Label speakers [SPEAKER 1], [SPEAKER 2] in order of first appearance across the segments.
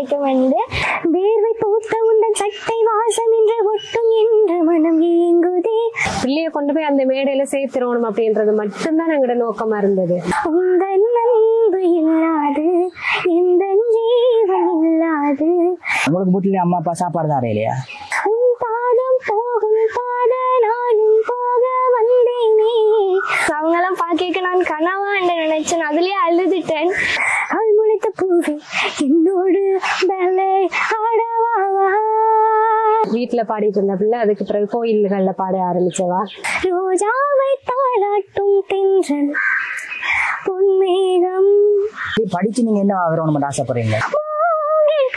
[SPEAKER 1] கிடைக்கும் என்று வேர்வை பூத்த உண்டன் சட்டை வாசம் என்று ஒட்டும் என்று மனம் ஏங்குதே.
[SPEAKER 2] பிள்ளைய கொண்டு போய் அந்த மேடையில சேர்த்துறோம் அப்படின்றது மட்டும்தான் எங்களோட நோக்கமா இருந்தது.
[SPEAKER 1] உங்கள் அன்பு இல்லாது எந்த ஜீவன் இல்லாது.
[SPEAKER 3] உங்களுக்கு வீட்டுல அம்மா அப்பா சாப்பாடு தான் இல்லையா?
[SPEAKER 1] உன் பாதம் போகும் பாத நானும் போக வந்தேனே. அவங்கெல்லாம் பாக்க நான் கனவா என்று நினைச்சேன். அதுலயே அழுதுட்டேன். அவள் முடித்த பூவே என்னோடு பலே ஆடவா.
[SPEAKER 2] வீட்டுல பாடிட்டு இருந்த பிள்ளை அதுக்கு பிறகு கோயில்கள்ல பாட ஆரம்பிச்சவா.
[SPEAKER 1] ரோஜாவை தாளாட்டும் தென்றல் பொன்மேகம்.
[SPEAKER 3] படிச்சு நீங்க என்ன ஆகணும்னு ஆசைப்படுறீங்க?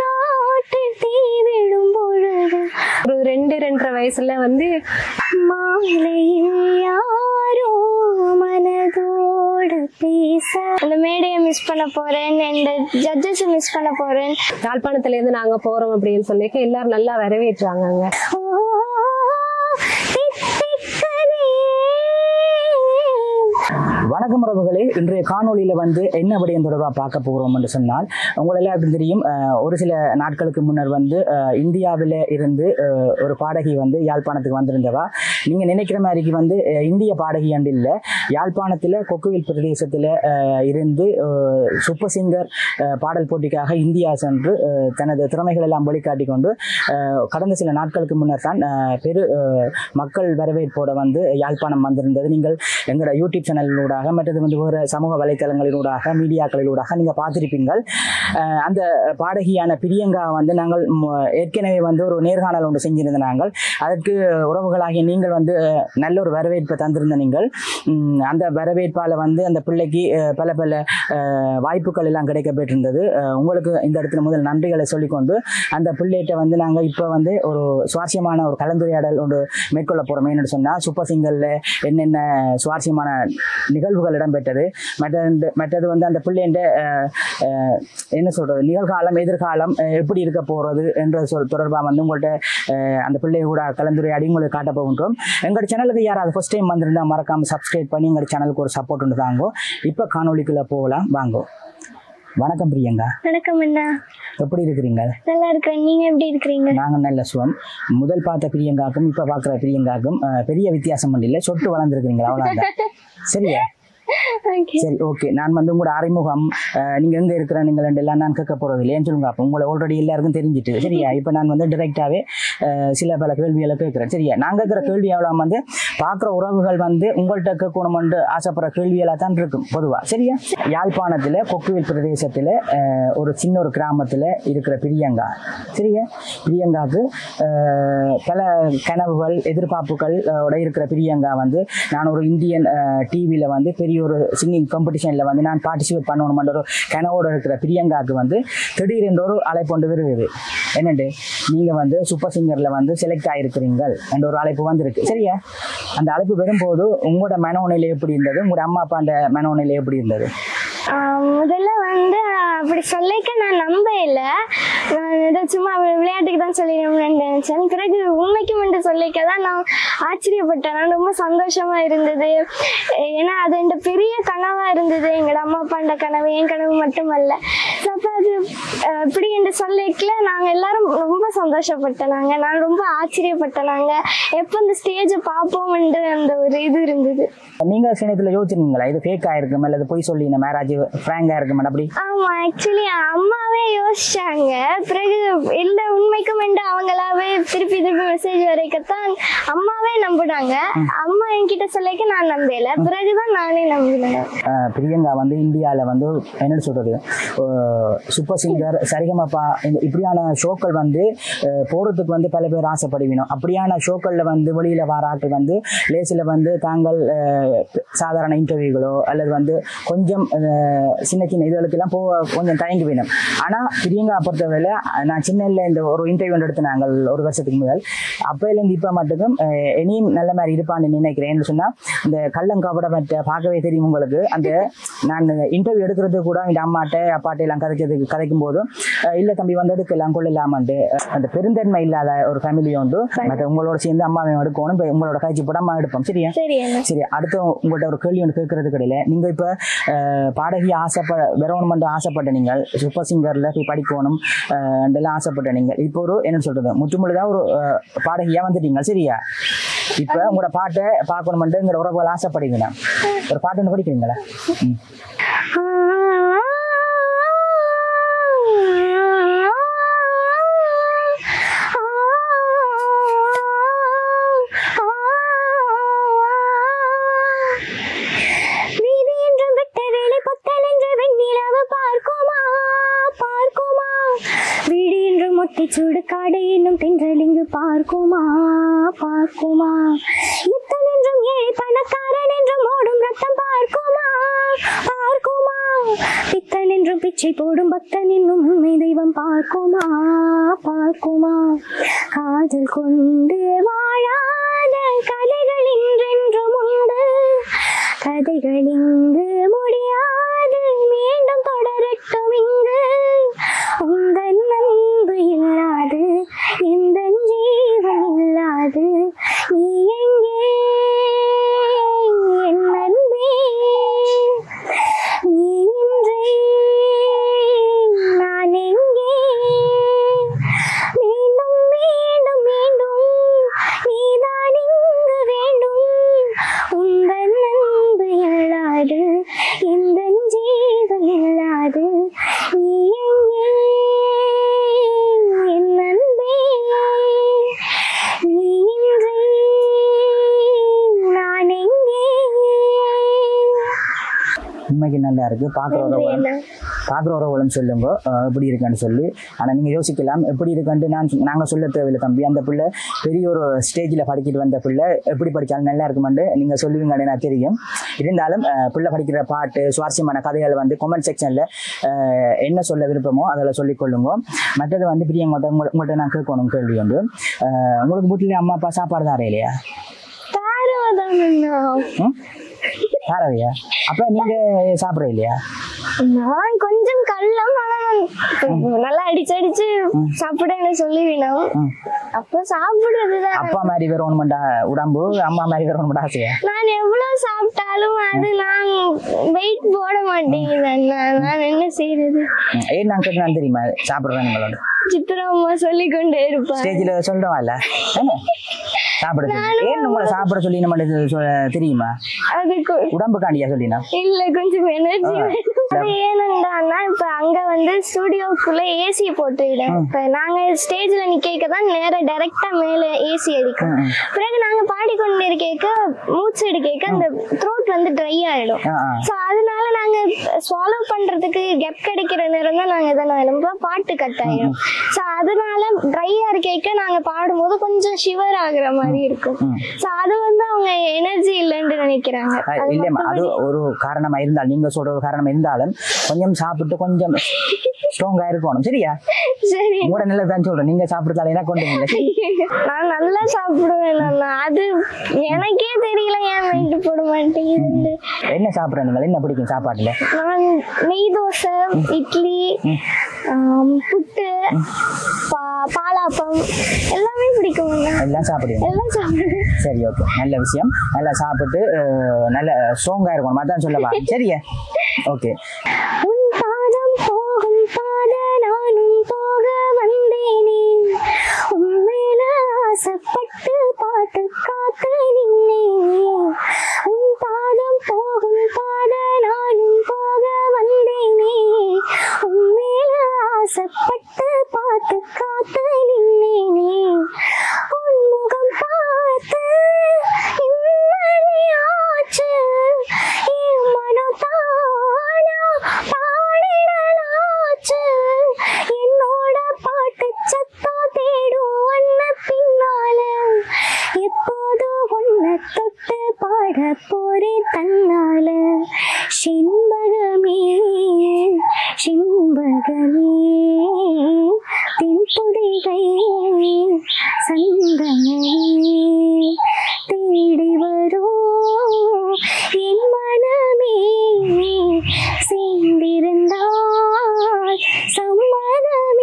[SPEAKER 1] காட்டில் தீ விடும் பொழுது
[SPEAKER 2] ஒரு 2-2.5 வயசுல
[SPEAKER 1] மாலையில் யாரோ மனதோடு பேச. அந்த மேடையை மிஸ் பண்ண போறேன், இந்த ஜட்ஜஸ் மிஸ் பண்ண போறேன்.
[SPEAKER 2] யாழ்ப்பாணத்துல இருந்து நாங்க போறோம் அப்படின்னு சொல்லிட்டு எல்லாரும் நல்லா வரவேற்றாங்க.
[SPEAKER 3] வணக்கம் உறவுகளே, இன்றைய காணொலியில என்ன விடயம் தொடர்பாக பார்க்க போகிறோம் என்று சொன்னால், உங்களை எல்லாருக்கும் தெரியும், ஒரு சில நாட்களுக்கு முன்னர் இந்தியாவில் இருந்து ஒரு பாடகி யாழ்ப்பாணத்துக்கு வந்திருந்தவா. நீங்க நினைக்கிற மாதிரிக்கு இந்திய பாடகி அண்டு இல்லை, யாழ்ப்பாணத்தில் கொக்குவில் பிரதேசத்தில் இருந்து சூப்பர் சிங்கர் பாடல் போட்டிக்காக இந்தியா சென்று தனது திறமைகள் எல்லாம் வழிகாட்டி கொண்டு கடந்த சில நாட்களுக்கு முன்னர் தான் பெரு மக்கள் வரவேற்போட யாழ்ப்பாணம் வந்திருந்தது. நீங்கள் எங்களோட யூடியூப் சேனலினூடாக மற்றது வேறு சமூக வலைத்தளங்களினூடாக மீடியாக்களினூடாக நீங்கள் பார்த்திருப்பீங்கள். அந்த பாடகியான பிரியங்கா நாங்கள் ஏற்கனவே ஒரு நேர்காணல் ஒன்று செஞ்சிருந்த நாங்கள். அதற்கு உறவுகளாகிய நீங்கள் நல்ல ஒரு வரவேற்பை தந்திருந்த நீங்கள். அந்த வரவேற்பால் அந்த பிள்ளைக்கு பல பல வாய்ப்புகள் எல்லாம் கிடைக்கப்பட்டிருந்தது. உங்களுக்கு இந்த இடத்துல முதல் நன்றிகளை சொல்லிக்கொண்டு அந்த பிள்ளைகிட்ட நாங்கள் இப்போ ஒரு சுவாரஸ்யமான ஒரு கலந்துரையாடல் ஒன்று மேற்கொள்ள போகிறோம். என்னென்னு சொன்னால், சூப்பர் சிங்கரில் என்னென்ன சுவாரஸ்யமான நிகழ்வுகள் இடம்பெற்றது, மற்றது அந்த பிள்ளைண்ட என்ன சொல்றது, நிகழ்காலம் எதிர்காலம் எப்படி இருக்க போறது என்ற தொடர்பாக உங்கள்கிட்ட அந்த பிள்ளை கூட கலந்துரையாடி உங்களுக்கு காட்ட போகின்றோம். எங்களோட சேனலுக்கு யாராவது ஃபர்ஸ்ட் டைம் வந்திருந்தா மறக்காம சப்ஸ்கிரைப் பண்ணி எங்களோட சேனலுக்கு ஒரு சப்போர்ட் ஒன்று தாங்கோ. இப்போ காணொலிக்குள்ள போகலாம் வாங்கோ. வணக்கம் பிரியங்கா.
[SPEAKER 1] வணக்கம் அண்ணா.
[SPEAKER 3] எப்படி இருக்கிறீங்க?
[SPEAKER 1] நல்லா இருக்கிறேன். நீங்க எப்படி இருக்கிறீங்க?
[SPEAKER 3] நாங்கள் நல்ல சுகம். முதல் பார்த்த பிரியங்காக்கும் இப்ப பாக்குற பிரியங்காக்கும் பெரிய வித்தியாசம் இல்லை, சொட்டு வளர்ந்துருக்கிறீங்களா, அவ்வளவுதான். சரியா? சரி, ஓகே. நான் உங்களோட அறிமுகம், நீங்க எங்க இருக்கிற நீங்கள் எல்லாம் நான் கேட்க போறது இல்லையான்னு சொல்லுங்க. அப்போ உங்களை ஆல்ரெடி எல்லாருக்கும் தெரிஞ்சிட்டு. சரியா? இப்போ நான் டிரெக்டாவே சில பல கேள்விகளை கேட்கிறேன். சரியா? நான் கேட்கிற கேள்வி எவ்வளவு பார்க்குற உறவுகள் உங்கள்கிட்ட கேட்கணும்னு ஆசைப்படுற கேள்வியெல்லாம் தான் இருக்கும் பொதுவா. சரியா? யாழ்ப்பாணத்துல கொக்குவில் பிரதேசத்துல ஒரு சின்ன ஒரு கிராமத்துல இருக்கிற பிரியங்கா. சரியா? பிரியங்காவுக்கு பல கனவுகள் எதிர்பார்ப்புகள் இருக்கிற பிரியங்கா நான் ஒரு இந்தியன் டிவியில பெரிய ஒரு சிங்கிங் காம்படிஷன்ல நான் பார்ட்டிசிபேட் பண்ணணும்ன்ற ஒரு கனவோடு இருக்கிற பிரியங்காவுக்கு திடீரென்று ஒரு அழைப்பு ஒன்று வருது. என்னண்டு, நீங்க சூப்பர் சிங்கர்ல செலக்ட் ஆயிருக்கிறீங்கள் என்ற ஒரு அழைப்பு வந்திருக்கு. சரியா? அந்த அழைப்பு வரும்போது உங்களோட மனோநிலை எப்படி இருந்தது? உங்களோட அம்மா அப்பா அந்த மனோநிலை எப்படி இருந்தது?
[SPEAKER 1] முதல்ல அப்படி சொல்லிக்க நான் நம்ப இல்லை. நான் ஏதோ சும்மா விளையாட்டுக்கு தான் சொல்லி நினைச்சேன். பிறகு உண்மைக்கும் என்று சொல்லிக்க தான் நான் ஆச்சரியப்பட்டேன். நான் ரொம்ப சந்தோஷமா இருந்தது. ஏன்னா அது என் பெரிய கனவா இருந்தது. எங்களோட அம்மா அப்பாண்ட கனவு என் கனவு மட்டுமல்ல. அப்போ அது இப்படி என்று சொல்லிக்கல நாங்கள் எல்லாரும் ரொம்ப சந்தோஷப்பட்டனாங்க. நான் ரொம்ப ஆச்சரியப்பட்டனாங்க. எப்போ இந்த ஸ்டேஜை பார்ப்போம் என்று அந்த ஒரு இது இருந்தது.
[SPEAKER 3] நீங்க சின்னத்துல யோசிச்சிருந்தீங்களா இது ஃபேக் ஆயிருக்கும் அல்லது போய் சொல்லி இந்த மேரேஜ் ஃப்ராங்கா இருக்கும் அப்படி?
[SPEAKER 1] ஆமா, ஆக்சுவலி அம்மாவே யோசிச்சாங்க. பிறகு இல்ல உண்மைக்கும் என்று அவங்களாவே திருப்பி மெசேஜ் வரைக்கத்தான் அம்மாவே நம்பினாங்க. அம்மா என்கிட்ட சொல்லிக்க நான் நம்பல. பிறகுதான் நானே நம்பினேன்.
[SPEAKER 3] பிரியங்கா இந்தியால என்ன சொல்றது, சூப்பர் சிங்கர், சரிகமபா இப்படியான ஷோக்கள் போறதுக்கு பல பேர் ஆசைப்படுவினோம். அப்படியான ஷோக்கள்ல வெளியில வாராக்கள் லேசில தாங்கள் சாதாரண இன்டர்வியூகளோ அல்லது கொஞ்சம் சின்ன சின்ன இதுகளுக்கெல்லாம் போக கொஞ்சம் தயங்கி வேணும். ஆனால் பிரியங்கா பொறுத்தவரையில் நான் சின்னல இந்த ஒரு இன்டர்வியூ எடுத்து நாங்கள் ஒரு வருஷத்துக்கு முதல், அப்போலேருந்து இப்போ மட்டும் இனியும் நல்ல மாதிரி இருப்பான்னு நினைக்கிறேன். சொன்னால் இந்த கள்ளங்கபட மற்ற பார்க்கவே தெரியும் உங்களுக்கு. அந்த நான் இன்டர்வியூ எடுக்கிறது கூட இந்த அம்மாட்ட அப்பாட்ட எல்லாம் கதைக்கும் போதும் இல்ல தம்பி வந்து எடுக்கலாம் கொள்ளலாமன்ட்டு அந்த பெருந்தன்மை இல்லாத ஒரு ஃபேமிலி உண்டு. மற்ற உங்களோட சேர்ந்து அம்மாவையும் எடுக்கணும், உங்களோட காய்ச்சி போட்டு அம்மா எடுப்போம். சரியா? சரி. அடுத்து உங்கள்கிட்ட ஒரு கேள்வி ஒன்று கேட்கறது கிடையாது. நீங்க இப்ப பாடகி வரணுமென்று ஆசைப்பட்ட நீங்கள் சூப்பர் சிங்கர்ல போய் படிக்கணும் எல்லாம் ஆசைப்பட்ட நீங்கள் இப்போ ஒரு என்ன சொல்றது முற்றுமுழுதான் ஒரு பாடகியா வந்துட்டீங்க. சரியா? இப்ப உங்களோட பாட்டை பார்க்கணுமென்றுங்கிற உறவுகள் ஆசைப்படுவீங்க. ஒரு பாட்டு ஒன்று படிக்கிறீங்களா?
[SPEAKER 1] சுடு காடு என்னும் தென்றல் இங்கு பார்க்குமா பார்க்குமா இத்தன் என்றும் ஏழை பணக்காரன் என்றும் ஓடும் ரத்தம் பார்க்குமா பார்க்குமா பித்தன் என்றும் பிச்சை போடும் பக்தன் என்னும் உண்மை தெய்வம் பார்க்குமா பார்க்குமா காதல் கொண்டு வாழாத கதைகள் இன்றென்றும் உண்டு கதைகள் இங்கு முடியாது மீண்டும் தொடரட்டும் இங்கு உங்கள் அன்பு இல்லாது இந்த ஜீவன் இல்லாது நீ எங்கே என் அன்பே நீ இன்றே நான் எங்கே மீண்டும் மீண்டும் மீண்டும் நீதான் இங்கு வேண்டும் உங்கள் அன்பு இல்லாது இந்த ஜீவன் இல்லாது நீ எங்கே
[SPEAKER 3] உண்மைக்கு நல்லா இருக்கு. பார்க்குறவர்களும் சொல்லுங்க எப்படி இருக்குன்னு சொல்லி. ஆனால் நீங்கள் யோசிக்கலாம் எப்படி இருக்குன்ட்டு நாங்கள் சொல்ல தேவையில்லை தம்பி. அந்த பிள்ளை பெரிய ஒரு ஸ்டேஜில் படிக்கிட்டு வந்த பிள்ளை எப்படி படித்தாலும் நல்லா இருக்குமென்று நீங்கள் சொல்லுவீங்கன்னு நான் தெரியும். இருந்தாலும் பிள்ளை படிக்கிற பாட்டு சுவாரஸ்யமான கதைகள் வந்து கமெண்ட் செக்ஷனில் என்ன சொல்ல விருப்பமோ அதில் சொல்லிக்கொள்ளுங்க. மற்றது வந்து பிரியங்கள்ட்ட உங்கள்கிட்ட நான் கேட்கணும் கேள்வி உண்டு. உங்களுக்கு வீட்டில் அம்மா அப்பா சாப்பாடு தாரே இல்லையா? தாரவையா? அப்போ நீங்கள் சாப்பிட்ற இல்லையா?
[SPEAKER 1] நான் கொஞ்சம் கள்ளம் நல்லா அடிச்சு சாப்பிட சொல்லுவீனும். அப்ப சாப்பிடுறதுதான்
[SPEAKER 3] அப்பா மாதிரி வரணும்டா உடம்பு, அம்மா மாதிரி வரணும்டா ஆசையா?
[SPEAKER 1] நான் எவ்வளவு சாப்பிட்டாலும் அது நான் வெயிட் போட மாட்டேங்குது. நான் என்ன செய்யறது?
[SPEAKER 3] ஏன் நான் கேட்டு தெரியுமா சாப்பிடுறேன் உங்களோட
[SPEAKER 1] சித்திரமா சொல்லி கொண்டே இருப்பேன்.
[SPEAKER 3] ஸ்டேஜ்ல சொல்றவான்ல சாப்பிட ஏன் உங்களை சாப்பிட சொல்லி நம்ம தெரியுமா?
[SPEAKER 1] அதுக்கு
[SPEAKER 3] உடம்பு காண்டியா சொல்லினா
[SPEAKER 1] இல்ல கொஞ்சம் எனர்ஜி ஏனென்றான்னா இப்ப அங்க வந்து ஸ்டுடியோக்குள்ள ஏசி போட்டுவிடும். இப்ப நாங்க ஸ்டேஜ்ல நிக்கதான் நேர டைரக்டா மேல ஏசி அடிக்கும். பிறகு நாங்க பாடிக்கொண்டிருக்க மூச்சு எடுக்க அந்த த்ரோட் வந்து ட்ரை ஆயிடும். சோ அதனால நாங்க ஸ்வாலோ பண்றதுக்கு கெப் கிடைக்கிற நேரம் தான் நாங்க எதனால பாட்டு கட் ஆயிடும். சோ அதனால ட்ரையா இருக்க நாங்க பாடும்போது கொஞ்சம் ஷிவர் ஆகுற மாதிரி இருக்கும். சோ அது வந்து அவங்க எனர்ஜி இல்லைன்னு நினைக்கிறாங்க.
[SPEAKER 3] இல்லையா? அது ஒரு காரணமா இருந்தாலும் நீங்க சொல்ற ஒரு காரணமா இருந்தாலும் கொஞ்சம் சாப்பிட்டு கொஞ்சம் ஸ்ட்ராங்கா இருக்கணும். சரியா?
[SPEAKER 1] சரி.
[SPEAKER 3] உங்களோட நல்லதான் சொல்றேன். நீங்க சாப்பிடுறதால என்ன கொண்டு
[SPEAKER 1] நான் நல்லா சாப்பிடுவேன். அது எனக்கே தெரியல ஏன் வெயிட் போட மாட்டேங்குது.
[SPEAKER 3] என்ன சாப்பிடுறேன்? நீங்கள் என்ன பிடிக்கும் சாப்பாட்டுல?
[SPEAKER 1] நான் நெய் தோசை, இட்லி, புட்டு, பாலாப்பம் எல்லாமே பிடிக்கும். எல்லாம் சாப்பிடுவேன்.
[SPEAKER 3] சரி, ஓகே, நல்ல விஷயம். நல்லா சாப்பிட்டு நல்ல ஸ்ட்ராங்கா இருக்கணும். அதான் சொல்லவா? சரியா? ஓகே.
[SPEAKER 1] உன் பாதம் போகும் பாத நானும் போக வந்தேனே, உண்மையில ஆசைப்பட்டு பாட்டு காத்து நின்னேனே. உன் பாதம் போகும் பாத நானும் போக வந்தேனே, உண்மையில ஆசைப்பட்டு பாட்டு காத்து நின்னேனே. உன் முகம் பார்த்து இம்மழையாச்சு என் மனதானா பாடிடலாச்சு. என்னோட பாட்டு சத்தம் தேடும் ஒன்ன பின்னால, எப்போது ஒன்ன தொட்டு பாட போறேன் தன்னால. செண்பகமே செண்பகமே தென்புதைகை சந்தனமே தேடி வரும் என் மனமே, சேர்ந்திருந்தால் சம்மதமே.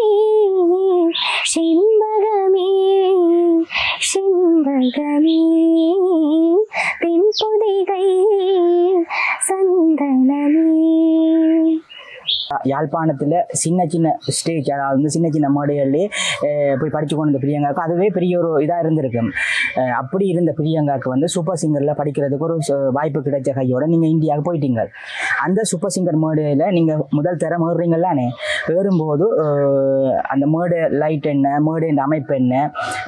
[SPEAKER 1] ராதிகை சந்தனமே.
[SPEAKER 3] யாழ்ப்பாணத்தில் சின்ன சின்ன ஸ்டேஜ், அதாவது வந்து சின்ன சின்ன மேடைகள்லேயே போய் படித்து கொண்டு வந்த பிரியங்காவுக்கு அதுவே பெரிய ஒரு இதாக இருந்திருக்கு. அப்படி இருந்த பிரியங்காவுக்கு வந்து சூப்பர் சிங்கரில் படிக்கிறதுக்கு ஒரு வாய்ப்பு கிடைச்ச கையோட நீங்கள் இந்தியாவுக்கு போயிட்டீங்க. அந்த சூப்பர் சிங்கர் மேடையில் நீங்கள் முதல் தரம் ஏறுறீங்களானே, ஏறும்போது அந்த மேடை லைட் என்ன, மேடையின் அமைப்பு என்ன,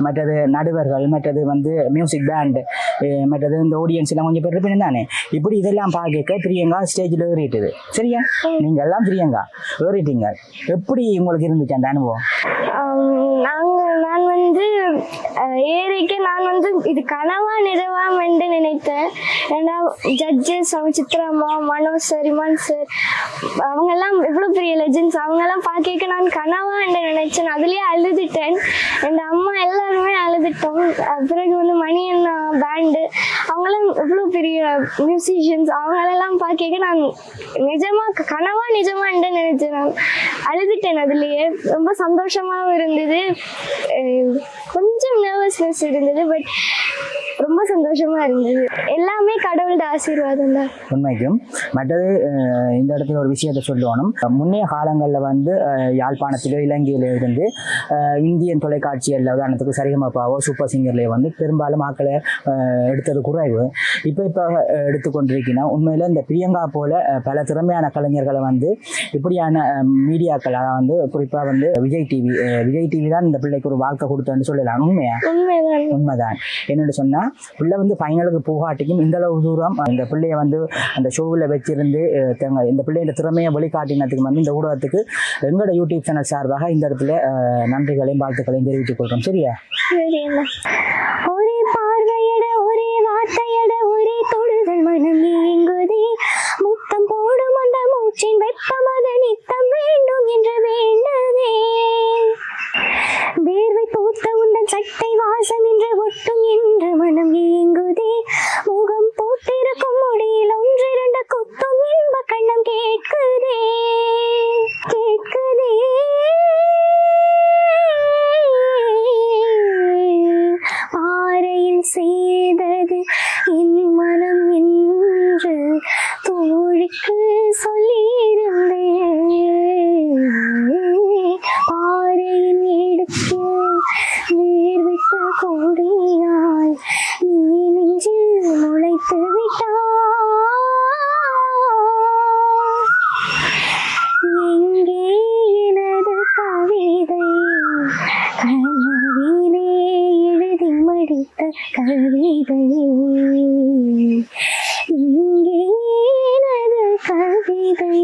[SPEAKER 3] மற்றது நடுவர்கள், மற்றது வந்து மியூசிக் பேண்டு, மற்றது இந்த ஆடியன்ஸ் எல்லாம் கொஞ்சம் பேர் இருப்பீங்க தானே, இப்படி இதெல்லாம் பார்க்க பிரியங்கா ஸ்டேஜில் ஏறிட்டுது. சரியா, நீங்கள் எல்லாம் பிரியங்கா ஏறிட்டீங்க. எப்படி உங்களுக்கு இருந்துச்சு அந்த அனுபவம்?
[SPEAKER 1] நான் வந்து ஏறிக்க நான் வந்து இது கனவா நிறவாம் என்று நினைத்தேன். ஏன்னா ஜட்ஜஸ் அவங்க சித்ராமா, மனோஜ் சார், இமான் சார் அவங்கெல்லாம் இவ்வளோ பெரிய லெஜெண்ட்ஸ், அவங்கெல்லாம் பார்க்க நான் கனவா என்று நினைச்சேன். அதுலேயே அழுதுட்டேன். என் அம்மா எல்லாருமே அழுதுட்டோம். பிறகு வந்து மணி அண்ணா பேண்டு அவங்களாம் இவ்வளோ பெரிய மியூசிஷியன்ஸ், அவங்களெல்லாம் பார்க்க நான் கனவா நிஜமா என்று நினைச்சேன். நான் அழுதுட்டேன். அதுலேயே ரொம்ப சந்தோஷமாகவும் இருந்தது, கொஞ்சம் நர்வஸ்னஸ் இருந்தது, பட் ரொம்ப சந்தோஷமா இருந்தது. எல்லாமே கடவுளோட ஆசீர்வாதம் தான்.
[SPEAKER 3] உண்மைக்கும் மற்றது இந்த இடத்துல ஒரு விஷயத்தை சொல்லணும். முன்னைய காலங்களில் வந்து யாழ்ப்பாணத்திலோ இலங்கையில இருந்து இந்தியன் தொலைக்காட்சிகளில் உதாரணத்துக்கு சரிகமபாவோ சூப்பர் சிங்கர்லேயே வந்து பெரும்பாலும் ஆக்களை எடுத்தது குறைவு. இப்போ எடுத்துக்கொண்டிருக்கீங்கன்னா உண்மையில் இந்த பிரியங்கா போல பல திறமையான கலைஞர்களை வந்து இப்படியான மீடியாக்கள், அதாவது வந்து குறிப்பாக வந்து விஜய் டிவி தான் இந்த பிள்ளைக்கு ஒரு வாழ்க்கை கொடுத்தேன்னு சொல்லலாம். உண்மைதான். என்னென்னு சொன்னால் பிள்ளை வந்து ஃபைனலுக்கு போகாட்டிக்கும் இந்த அளவு தூரம் இந்த பிள்ளைய வந்து அந்த ஷோவில் வச்சிருந்து இந்த பிள்ளையோட திறமையை வெளிக்காட்டினதுக்கு வந்து இந்த ஊடகத்துக்கு எங்களோட யூடியூப் சேனல் சார்பாக இந்த இடத்துல நன்றிகளையும் வாழ்த்துக்களையும் தெரிவித்துக் கொள்கிறோம். சரியா?
[SPEAKER 1] ஒரே பார்வையட, ஒரே வார்த்தையட, ஒரே தொடுதல் மனம் ஏங்குதே, முத்தம் போடும் அந்த மூச்சின் வெப்பம் அது நித்தம் வேண்டும் என்று வேண்டுதே, வேர்வை பூத்த உந்தன் சட்டை வாசம் என்று ஒட்டும் என்று மனம் ஏங்குதே, முகம் போட்டிருக்கும் முடியில் ஒன்றிரண்டு குத்தும் இன்ப கண்ணம் கேட்குதே கேட்குதே, பாறையில் செய்தது என் மனம் என்று தோழிக்கு சொல்லியிருந்தேன், பாறையின் எடுத்து வேர்விட்ட கொடியாய் நீ நெஞ்சில் முளைத்து விட்டாய், எங்கே எனது கவிதை, கனவிலே எழுதி மடித்த கவிதை, இங்கே எனது கவிதை,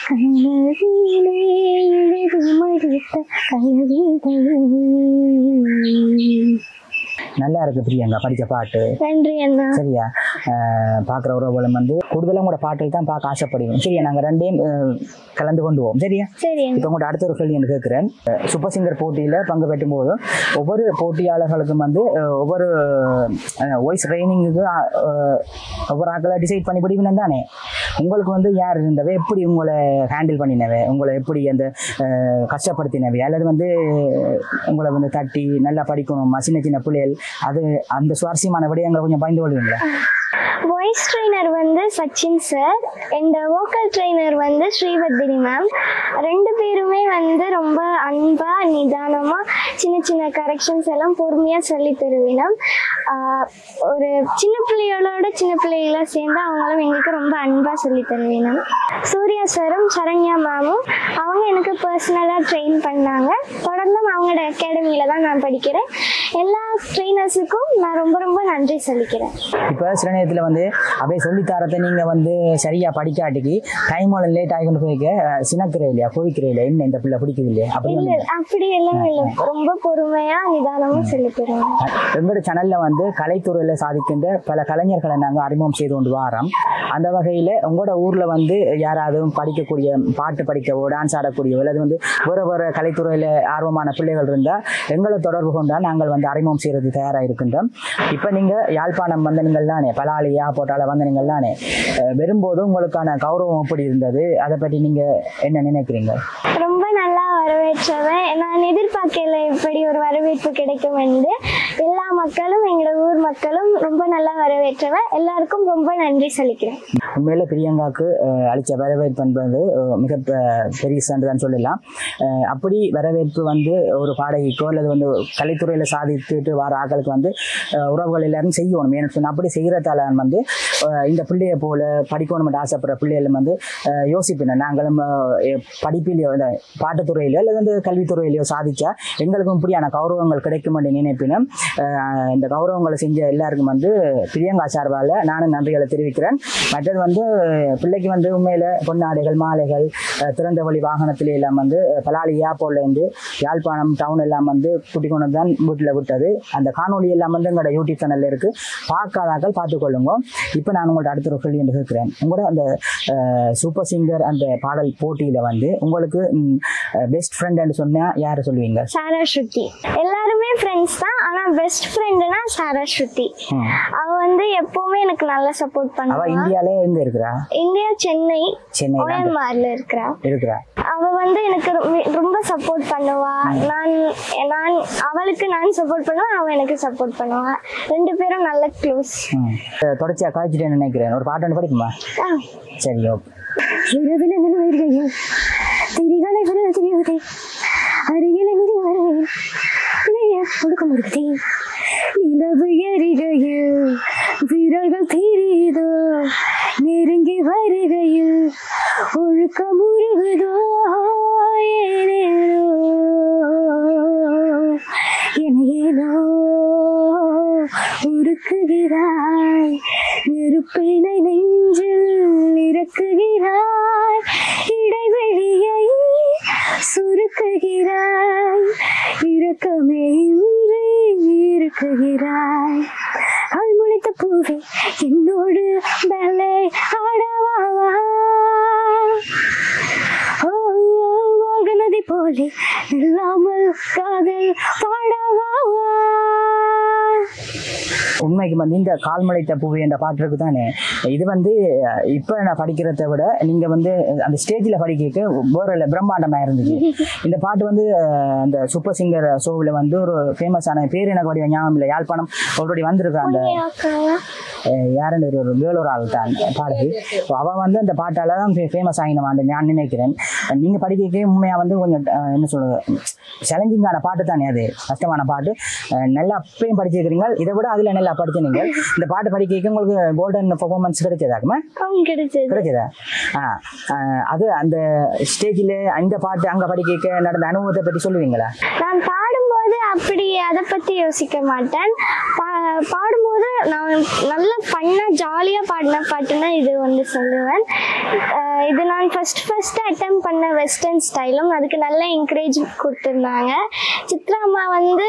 [SPEAKER 1] கனவிலே எழுதி மடித்த கவிதை.
[SPEAKER 3] நல்லா இருக்கு பிரியங்கா படித்த பாட்டு.
[SPEAKER 1] நன்றி அண்ணா.
[SPEAKER 3] சரியா, பார்க்குற உறவுகளும் வந்து கூடுதலாக உங்களோட பாட்டில் தான் பார்க்க ஆசைப்படுவோம். சரியா, நாங்கள் ரெண்டையும் கலந்து கொண்டு போவோம். சரியா? இப்போ உங்களோட அடுத்த ஒரு கேள்வி எனக்கு கேட்குறேன். சூப்பர் சிங்கர் போட்டியில் பங்கு பெற்றும் போது ஒவ்வொரு போட்டியாளர்களுக்கும் வந்து ஒவ்வொரு வாய்ஸ் ட்ரைனிங்குக்கு ஒவ்வொரு ஆக்களை டிசைட் பண்ணி பிடிக்கணும் தானே. உங்களுக்கு வந்து யார் இருந்தவை, எப்படி உங்களை ஹேண்டில் பண்ணினவை, உங்களை எப்படி அந்த கஷ்டப்படுத்தினவை, அல்லது வந்து உங்களை வந்து தட்டி நல்லா படிக்கணும் சின்ன சின்ன பிள்ளைகள், அது அந்த சுவாரஸ்யமான விடயங்களை கொஞ்சம் பயந்து கொள்வீங்களா?
[SPEAKER 1] வாய்ஸ் ட்ரெயினர் வந்து சச்சின் சார், என் வோக்கல் ட்ரெயினர் வந்து ஸ்ரீவர்தினி மேம். ரெண்டு பேருமே வந்து ரொம்ப அன்பாக நிதானமாக சின்ன சின்ன கரெக்ஷன்ஸ் எல்லாம் பொறுமையாக சொல்லி தருவினோம். ஒரு சின்ன பிள்ளைகளோட சின்ன பிள்ளைகளை சேர்ந்து அவங்களும் எங்களுக்கு ரொம்ப அன்பாக சொல்லி தருவினோம். சூர்யா சாரும் சரண்யா மேமும் அவங்க எனக்கு பர்சனலாக ட்ரெயின் பண்ணாங்க. தொடர்ந்தும் அவங்களோட அகாடமியில் தான் நான் படிக்கிறேன். எல்லா ட்ரெயினர்ஸுக்கும் நான் ரொம்ப ரொம்ப நன்றி சொல்லிக்கிறேன்.
[SPEAKER 3] இப்போ சில நேரத்தில் வந்து அப்படியே சொல்லித்தரத்தை நீங்கள் வந்து சரியாக படிக்காட்டிக்கு டைமோட லேட் ஆகி கொண்டு போய்க்க சினக்கிற இல்லையா, பொறிக்கிற இல்லையா, என்ன இந்த பிள்ளை பிடிக்குது இல்லையா, அப்படி
[SPEAKER 1] எல்லாம் இல்லை, ரொம்ப பொறுமையாக நிதானமாக சொல்லி தருவோம்.
[SPEAKER 3] எங்களோட சேனலில் வந்து கலைத்துறையில் சாதிக்கின்ற பல கலைஞர்களை நாங்கள் அறிமுகம் செய்து கொண்டு வரோம். அந்த வகையில் உங்களோட ஊரில் வந்து யாராவது படிக்கக்கூடிய, பாட்டு படிக்கவோ டான்ஸ் ஆடக்கூடியவோ அல்லது வந்து வேறு வேறு கலைத்துறையில் ஆர்வமான பிள்ளைகள் இருந்தால் எங்களை தொடர்பு கொண்டால் நாங்கள் வந்து அறிமுகம் செய்கிறது தயாராக இருக்கின்றோம். இப்போ நீங்கள் யாழ்ப்பாணம் வந்த நீங்கள் தானே, பலாலியா போட்டால வந்த நீங்கள் தானே, வரும்போது உங்களுக்கான கௌரவம் எப்படி இருந்தது, அதை பற்றி நீங்கள் என்ன நினைக்கிறீங்க?
[SPEAKER 1] ரொம்ப நல்லா வரவேற்றவன். நான் எதிர்பார்க்கல இப்படி ஒரு வரவேற்பு கிடைக்கும் என்று. எல்லா மக்களும் எங்களோட ஊர் மக்களும் ரொம்ப நல்லா வரவேற்றவன். எல்லாருக்கும் ரொம்ப நன்றி சொல்லிக்கிறேன்.
[SPEAKER 3] உண்மையில பிரியங்காவுக்கு அளித்த வரவேற்பு என்பது மிக பெரிய சான்றுதான் சொல்லலாம். அப்படி வரவேற்பு வந்து ஒரு பாடகிக்கோ அல்லது வந்து கலைத்துறையில் சாதித்துட்டு வர ஆக்களுக்கு வந்து உறவுகள் எல்லாரும் செய்யணும். ஏன்னு சொன்னால் அப்படி செய்கிறதால வந்து இந்த பிள்ளையை போல படிக்கணும் ஆசைப்படுற பிள்ளைகளும் வந்து யோசிப்பின நாங்களும் படிப்பிலையோ இல்லை பாட்டுத்துறையிலையோ அல்லது வந்து கல்வித்துறையிலையோ சாதிச்சா எங்களுக்கும் இப்படியான கௌரவங்கள் கிடைக்கும் என்று நினைப்பினும் இந்த கௌரவங்களை செஞ்ச எல்லாருக்கும் வந்து பிரியங்கா சார்பால் நானும் நன்றிகளை தெரிவிக்கிறேன். மற்றது வந்து பிள்ளைக்கு வந்து உண்மையில பொன்னாடைகள் மாலைகள் திறந்த வழி வாகனத்திலே எல்லாம் வந்து பலாலி ஏர்போர்ட்லேருந்து யாழ்ப்பாணம் டவுன் எல்லாம் வந்து கூட்டி கொண்டு தான் வீட்டில் விட்டது. அந்த காணொலி எல்லாம் வந்து எங்களோட யூடியூப் சேனலில் இருக்குது. பார்க்காதாக்கள் பார்த்துக்கொள்ளுங்க. இப்போ நான் உங்கள்ட்ட அடுத்த ஒரு கேள்வி என்று கேட்குறேன். உங்களோட அந்த சூப்பர் சிங்கர் அந்த பாடல் போட்டியில் வந்து உங்களுக்கு பெஸ்ட் ஃப்ரெண்ட் சொன்னால் யாரை சொல்லுவீங்க?
[SPEAKER 1] சாரா ஸ்ருதி. எல்லாருமே ஃப்ரெண்ட்ஸ் தான், ஆனால் பெஸ்ட் ஃப்ரெண்டுனா சாரா ஸ்ருதி. அவ வந்து எப்பவுமே எனக்கு நல்லா சப்போர்ட் பண்ணுவா.
[SPEAKER 3] இந்தியாவிலே எங்க இருக்கிறா?
[SPEAKER 1] இந்தியா சென்னை OMRல இருக்கிறா. அவ வந்து எனக்கு ரொம்ப சப்போர்ட் பண்ணுவா. நான் அவளுக்கு நான் சப்போர்ட் பண்ணுவேன், அவ எனக்கு சப்போர்ட் பண்ணுவா. ரெண்டு பேரும் நல்ல க்ளோஸ்.
[SPEAKER 3] தொடர்ச்சியா காய்ச்சிட்டேன்னு நினைக்கிறேன். ஒரு பாட்டு படிக்குமா? சரி, ஓகே.
[SPEAKER 1] இரவில நிலவருகையில் திரிகளை தெரியுதே, அருகில வருகையில் ஒடுக்கம் இருக்குதே, நிலவு எரிகையில் விரல்கள் தெரியுதோ, நெருங்கி வருகையில் ஒழுக்கம் உருகுதோ, ஏனோ உருக்குகிறாய், நெருப்பினை நெஞ்சில் இறக்குகிறாய், இடைவெளியை சுருக்குகிறாய், இரக்கமே இன்றி இருக்குகிறாய். அவள் முளைத்த பூவே என்னோடு பலே ஆடவா, நதி போலே இல்லாமல் காதல் பாடவா.
[SPEAKER 3] உண்மைக்கு வந்து இந்த கால்மழைத்த பூவை என்ற பாட்டு இருக்கு தானே, இது வந்து இப்போ நான் படிக்கிறத விட நீங்கள் வந்து அந்த ஸ்டேஜில் படிக்க வேற பிரம்மாண்டமாக இருந்துச்சு. இந்த பாட்டு வந்து அந்த சூப்பர் சிங்கர் ஷோவில் வந்து ஒரு ஃபேமஸான பேர் எனக்கு வடிவ ஞாபகம் இல்லை, யாழ்ப்பாணம் ஆல்ரெடி வந்திருக்கா. அந்த யாருன்னு ஒரு வேலூர் ஆள் தான் பாடகி. அவள் வந்து அந்த பாட்டால் தான் ஃபேமஸ் ஆகினவான் நான் நினைக்கிறேன். நீங்கள் படிக்க உண்மையாக வந்து கொஞ்சம் என்ன சொல்கிறது சேலஞ்சிங்கான பாட்டு தானே, அது கஷ்டமான பாட்டு. நல்லா அப்பயும் படிச்சிருக்கிறீங்க, இதை விட அதில் நல்லா படிச்சு. நீங்கள் இந்த பாட்டு படிக்க உங்களுக்கு கோல்டன் பெர்ஃபார்மன்ஸ் கிடைச்சதாக்குமா? கிடைச்சதா? அது அந்த ஸ்டேஜில் இந்த பாட்டு அங்கே படிக்க நடந்த அனுபவத்தை பற்றி சொல்லுவீங்களா?
[SPEAKER 1] நான் பாடும்போது அப்படி அதை பற்றி யோசிக்க மாட்டேன். பாடும்போது நான் நல்லா ஜாலியாக பாடின பாட்டுன்னா இது வந்து சொல்லுவேன். இது நான் ஃபர்ஸ்ட் அட்டெம்ப்ட் பண்ண வெஸ்டர்ன் ஸ்டைலும், அதுக்கு நல்ல என்கரேஜ் கொடுத்துருந்தாங்க. சித்ரா அம்மா வந்து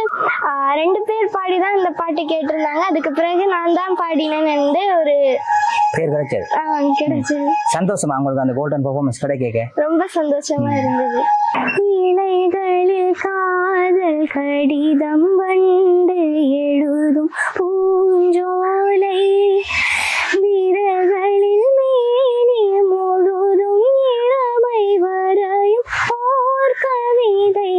[SPEAKER 1] 2 பேர் பாடி தான் இந்த பாட்டு கேட்டிருந்தாங்க. அதுக்கு பிறகு நான் தான் பாடினேன்னு ஒரு
[SPEAKER 3] பேர் கிடைச்சது. சந்தோஷமா உங்களுக்கு அந்த கோல்டன் பெர்ஃபார்மன்ஸ் கிடைக்க?
[SPEAKER 1] ரொம்ப சந்தோஷமா இருந்தது. இலைகளில் காதல் கடிதம் வந்து எழுதும் பூஞ்சோலை, விரல்களில் மேனி முழுதும் இளமை வரையும் ஓர் கவிதை.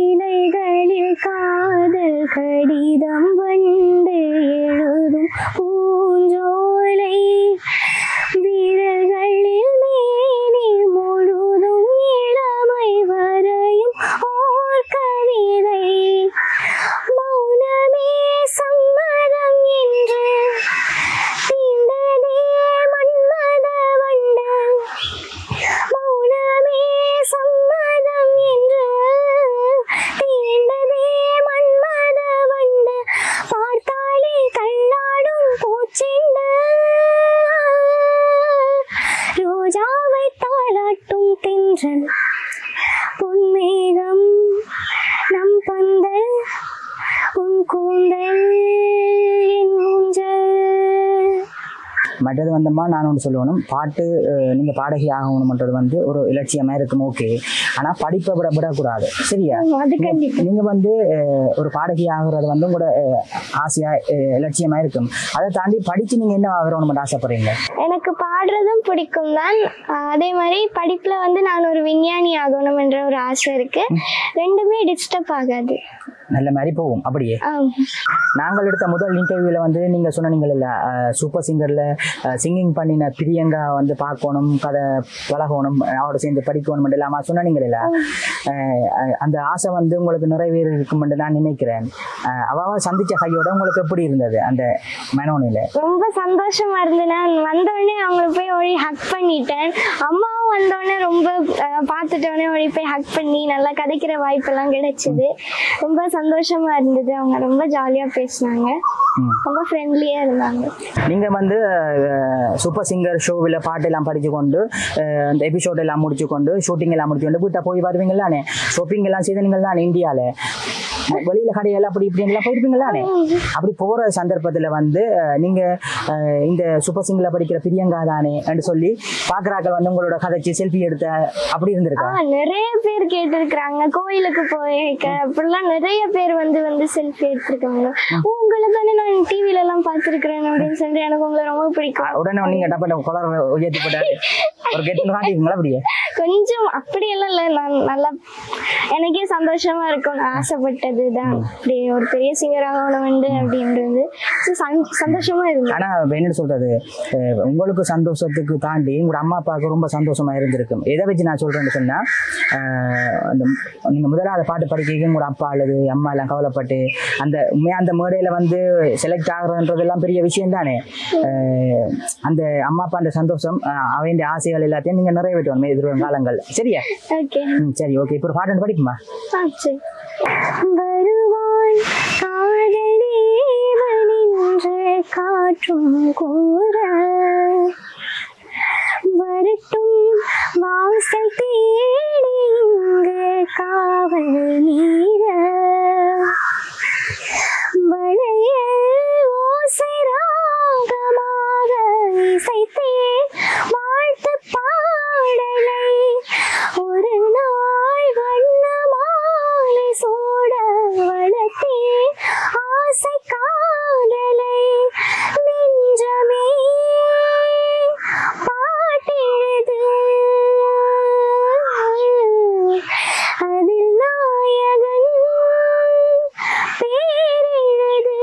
[SPEAKER 1] இலைகளில் காதல் கடிதம் வந்து எழுதும் பூஞ்சோலை, விரல்களில் மேனி முழுதும் இளமை வரையும் ஓர் கவிதை. மௌனமே சம்மதம் என்று
[SPEAKER 3] மற்றது வந்தம்மா நான் ஒன்று சொல்லணும், பாட்டு நீங்கள் பாடகி ஆகணும்ன்றது வந்து ஒரு இலட்சியமாக இருக்கும், ஓகே. ஆனால் படிப்பை விடக்கூடாது, சரியா? நீங்கள் வந்து ஒரு பாடகி ஆகுறது வந்து உங்களோட ஆசையாக இலட்சியமாக இருக்கும். அதை தாண்டி படித்து நீங்கள் என்ன ஆகணும்னு ஆசைப்படுறீங்க?
[SPEAKER 1] எனக்கு பாடுறதும் பிடிக்கும் தான், அதே மாதிரி படிப்பில் வந்து நான் ஒரு விஞ்ஞானி ஆகணும்ன்ற ஒரு ஆசை இருக்கு. ரெண்டுமே டிஸ்டர்ப் ஆகாது,
[SPEAKER 3] நல்ல மாதிரி போகும். அப்படியே நாங்கள் எடுத்த முதல் இன்டர்வியூவில் வந்து நீங்கள் சொன்னீங்கல்ல, சூப்பர் சிங்கரில் சிங்கிங் பண்ணின பிரியங்கா வந்து பார்க்கணும், கதை பழகணும், அவரோட சேர்ந்து படிக்கணும் இல்லாமல் சொன்னீங்கல்ல, அந்த ஆசை வந்து உங்களுக்கு நிறைவேறி இருக்கும்னு நான் நினைக்கிறேன். அவாவை சந்திச்ச கையோட உங்களுக்கு எப்படி இருந்தது அந்த மனோனில?
[SPEAKER 1] ரொம்ப சந்தோஷமா இருந்து நான் வந்தோடனே அவங்கள போய் ஓடி ஹக் பண்ணிட்டேன். அம்மாவும் வந்தோடனே ரொம்ப பார்த்துட்டோடனே ஓடி போய் ஹக் பண்ணி நல்லா கதைக்கிற வாய்ப்பெல்லாம் கிடைச்சிது. ரொம்ப சந்தோஷமா இருந்தது. அவங்க ரொம்ப ஜாலியா பேசினாங்க, ரொம்ப ஃப்ரெண்ட்லியா இருந்தாங்க.
[SPEAKER 3] நீங்க வந்து சூப்பர் சிங்கர் ஷோவில் பாட்டெல்லாம் படிச்சு கொண்டு அந்த எபிசோட் எல்லாம் முடிச்சு கொண்டு ஷூட்டிங் எல்லாம் முடிச்சு கொண்டு வீட்டை போய் வருவீங்களானே, ஷாப்பிங் எல்லாம் செய்தீங்களானே, இந்தியாவில் வெளியில கடையெல்லாம் அப்படி இப்படி எல்லாம் போயிருப்பீங்களானே. அப்படி போற சந்தர்ப்பத்துல வந்து நீங்க இந்த சூப்பர் சிங்கர்ல படிக்கிற பிரியங்கா தானே என்று சொல்லி பாக்குறாக்கள் வந்து உங்களோட கதைச்சு செல்ஃபி எடுத்த அப்படி இருந்திருக்கா?
[SPEAKER 1] நிறைய பேர் கேட்டிருக்காங்க, கோயிலுக்கு போயிருக்க அப்படிலாம் நிறைய பேர் வந்து வந்து செல்ஃபி எடுத்திருக்காங்க. உங்களை தானே நான் டிவில எல்லாம் பார்த்திருக்கிறேன் அப்படின்னு சொல்லி எனக்கு உங்களை ரொம்ப பிடிக்கும்.
[SPEAKER 3] உடனே நீங்க டப்பட்ட கொலர் உயர்த்தி போட்டாரு ஒரு கெட்டு காட்டிங்களா? அப்படியே கொஞ்சம்
[SPEAKER 1] அப்படியெல்லாம் இல்லை, நான் நல்லா எனக்கே சந்தோஷமா இருக்கும். நான் ஆசைப்பட்டது தான் அப்படி ஒரு பெரிய சிங்கராக உணவு அப்படின்றது சந்தோஷமா இருந்தது.
[SPEAKER 3] ஆனா என்ன சொல்றது, உங்களுக்கு சந்தோஷத்துக்கு தாண்டி உங்களோட அம்மா அப்பாவுக்கு ரொம்ப சந்தோஷமா இருந்திருக்கும். எதை வச்சு நான் சொல்றேன்னு சொன்னா, நீங்க முதலாவது பாட்டு படிக்க உங்களோட அப்பா அல்லது அம்மா எல்லாம் கவலைப்பட்டு அந்த அந்த மேடையில வந்து செலக்ட் ஆகுறதுன்றதெல்லாம் பெரிய விஷயம் தானே. அந்த அம்மா அப்பா அந்த சந்தோஷம் அவன் ஆசைகள் எல்லாத்தையும் நீங்க நிறைவேற்றணும் எதிர்வரும் காலங்கள், சரியா? சரி, ஓகே. இப்போ பாட்டு படிக்குமா?
[SPEAKER 1] வருவான் காதலீவனின்று காற்றும் கூற, வரட்டும் வாசல் தேடி இங்கு காவல் மீற, வளைய ஓசை ராகமாக இசைத்தே வாழ்த்து பாடலை, ஒரு நாள் வண்ண மாலை சூட வளர்த்தே ஆசை காதலை, நெஞ்சமே பாட்டெழுது அதில் நாயகன் பேரெழுது,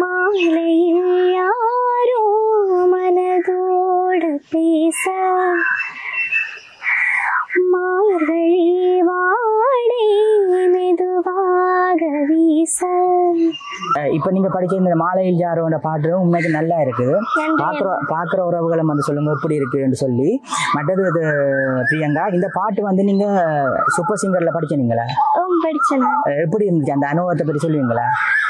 [SPEAKER 1] மாலையில் யாரோ மனதோடு பேச, மார்கழி வாடை மெதுவாக வீச.
[SPEAKER 3] இப்ப நீங்க படிச்ச இந்த மாலையில் யாரோட பாட்டு உண்மைக்கு நல்லா இருக்குது. பாக்குற உறவுகளும் வந்து சொல்லுங்க எப்படி இருக்குன்னு சொல்லி. மற்றது பிரியங்கா, இந்த பாட்டு வந்து நீங்க சூப்பர் சிங்கர்ல படிச்சீங்களா?
[SPEAKER 1] படிச்சேன்.
[SPEAKER 3] எப்படி இருந்துச்சு அந்த அனுபவத்தை பற்றி சொல்லுவீங்களா?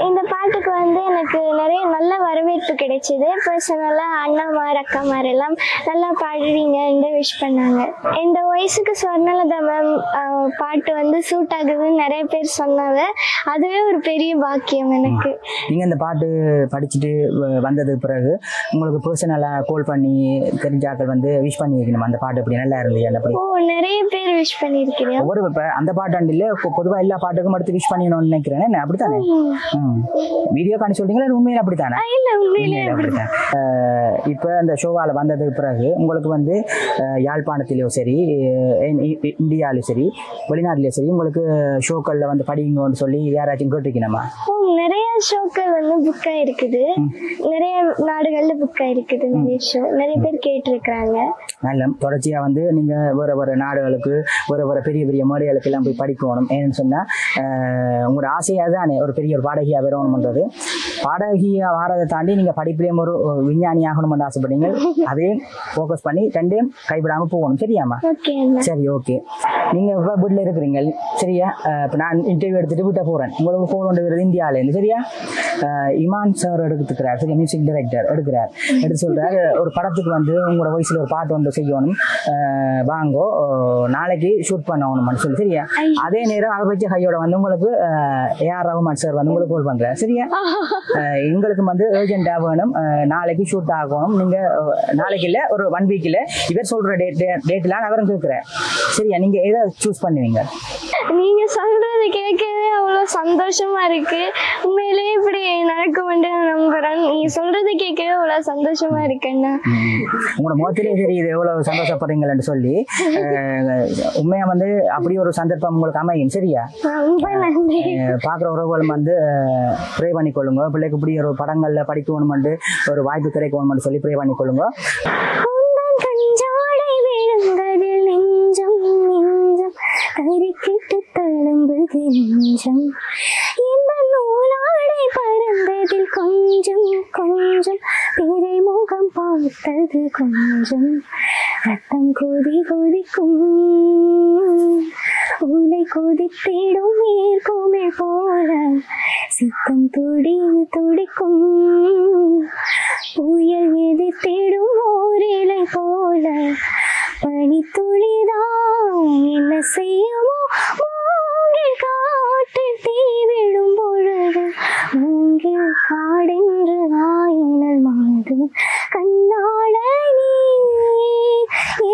[SPEAKER 1] இந்த பாட்டுக்கு வந்து எனக்கு நிறைய நல்ல வரவேற்பு கிடைச்சிது. பர்சனலா அண்ணாமார் அக்காமார் எல்லாம் நல்லா பாடுறீங்கன்னு விஷ் பண்ணாங்க. இந்த வயசுக்கு சொர்ணலதா மேம் பாட்டு வந்து சூட் ஆகுதுன்னு நிறைய பேர் சொன்னாங்க. அதுவே ஒரு பெரிய பாக்கியம் எனக்கு.
[SPEAKER 3] நீங்க இந்த பாட்டு படிச்சுட்டு வந்ததுக்கு பிறகு உங்களுக்கு பர்சனலா கால் பண்ணி தெரிஞ்சாக்கள் வந்து விஷ் பண்ணியிருக்கணும் அந்த பாட்டு எப்படி நல்லா இருந்தது?
[SPEAKER 1] நிறைய பேர் விஷ் பண்ணியிருக்கிறேன்.
[SPEAKER 3] ஒவ்வொரு அந்த பாட்டாண்டு இல்ல, பொதுவா எல்லா பாட்டுக்கும் அடுத்து விஷ் பண்ணிடணும்னு நினைக்கிறேன். அப்படித்தானே? வீடியோ காணி சொல்றீங்களா உண்மையில அப்படித்தானே? அப்படித்தான். இப்ப இந்த ஷோவால வந்ததுக்கு பிறகு உங்களுக்கு வந்து யாழ்ப்பாணத்திலயோ சரி, இந்தியாவிலும் சரி, வெளிநாட்டிலயும் சரி, உங்களுக்கு ஷோக்கள்ல வந்து படிங்கன்னு சொல்லி யாராச்சும் கேட்டிருக்கணுமா?
[SPEAKER 1] நிறைய ஷோக்கள் வந்து புக் ஆயிருக்குது, நிறைய நாடுகள்ல புக் ஆயிருக்குது. நிறைய ஷோ நிறைய பேர் கேட்டிருக்கிறாங்க.
[SPEAKER 3] நல்ல தொடர்ச்சியா வந்து நீங்க வேற வேற நாடுகளுக்கு வேற பெரிய பெரிய மேடைகளுக்கு எல்லாம் போய் படிக்கணும். ஏன்னு சொன்னா உங்களோட ஆசையா தானே ஒரு பெரிய ஒரு பாடகியா வரணும்ன்றது. பாடகியா வாரதை தாண்டி நீங்க படிப்புலயும் ஒரு விஞ்ஞானி ஆகணும்னு ஆசைப்படுறீங்க. அதையும் ஃபோக்கஸ் பண்ணி ரெண்டையும் கைவிடாம போகணும், சரியாமா? சரி, ஓகே. நீங்க இப்ப வீட்டுல இருக்கிறீங்க, சரியா? இப்ப நான் இன்டர்வியூ எடுத்துட்டு வீட்டை போறேன். உங்களுக்கு போன் வந்துருக்கிறது இந்தியாவிலேருந்து, சரியா? இமான் சார் எடுத்துக்கிறார், சரியா? மியூசிக் டைரக்டர் எடுத்து சொல்றாரு, ஒரு படத்துக்கு வந்து உங்களோட வயசுல ஒரு பாட்டு வந்து செய்யணும், வாங்கோ நாளைக்கு ஷூட் பண்ணணும்னு சொல்லி, சரியா? அதே நேரம் அவர் வச்ச கையோட வந்து உங்களுக்கு ஏஆர் ரஹ்மான் சார் வந்து உங்களுக்கு கால் பண்றேன் சரியா. எங்களுக்கு வந்து அர்ஜென்டா வேணும், நாளைக்கு ஷூட் ஆகணும். நீங்க நாளைக்கு இல்ல ஒரு 1 வீக்ல இவர் சொல்ற டேட்லாம் அவரும் கேட்கிறேன் சரியா. நீங்க எதை சூஸ் பண்ணுவீங்க?
[SPEAKER 1] நீங்க சொல்றது கேட்கவே அவ்வளவு சந்தோஷமா இருக்கு. உண்மையிலேயே இப்படி நடக்கும்னு நம்புறேன். நீங்க சொல்றது கேட்கவே அவ்வளவு சந்தோஷமா இருக்குன்னா
[SPEAKER 3] உங்களோட முகத்திலே தெரியுது எவ்வளவு சந்தோஷப்படுறீங்கன்னு சொல்லி. உண்மையா வந்து அப்படி ஒரு சந்தர்ப்பம் உங்களுக்கு அமையும் சரியா.
[SPEAKER 1] ரொம்ப நன்றி.
[SPEAKER 3] பாக்குற உறவுகளும் வந்து ப்ரே பண்ணிக்கொள்ளுங்க. பிள்ளைக்கு இப்படி ஒரு படங்கள்ல படிக்கணும்னு ஒரு வாய்ப்பு கிடைக்கணும்னு சொல்லி ப்ரே பண்ணிக்கொள்ளுங்க.
[SPEAKER 1] கறிக்கிட்டு தழும்புது நெஞ்சம், இந்த நூலாடை பறந்ததில் கொஞ்சம் கொஞ்சம் பிறை முகம் பார்த்தது கொஞ்சம், ரத்தம் கொதி கொதிக்கும் ஊலை கொதித்திடும் மேற்கோமே போல, சித்தம் துடி துடிக்கும் புயல் எதிர்த்திடும் ஓரிலை போல, பனித்துளிதான் என்ன செய்யுமோ மூங்கில் காட்டில் தீவிடும் பொழுது, மூங்கில் காடென்று ஆயினல் மாது கண்ணாள நீ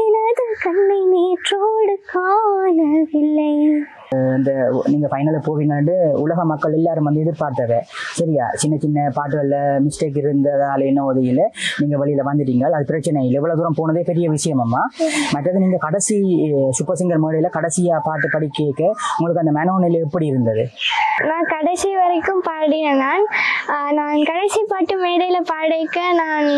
[SPEAKER 1] எனது கண்ணை நேற்றோடு காணவில்லை.
[SPEAKER 3] இந்த நீங்க ஃபைனல போவீங்கன்னு உலக மக்கள் எல்லாரும் வந்து எதிர்பார்த்தவ சரியா. சின்ன சின்ன பாட்டுகள்ல மிஸ்டேக் இருந்ததால என்ன உதவியில நீங்க வழியில வந்துட்டீங்க, அது பிரச்சனை இல்லை. எவ்வளவு தூரம் போனதே பெரிய விஷயம் அம்மா. மற்றது நீங்க கடைசி சூப்பர் சிங்கர் மேடையில கடைசியா பாட்டு படிக்க உங்களுக்கு அந்த மனோநிலை எப்படி இருந்தது?
[SPEAKER 1] நான் கடைசி வரைக்கும் பாடினேன். நான் கடைசி பாட்டு மேடையில் பாடிக்க நான்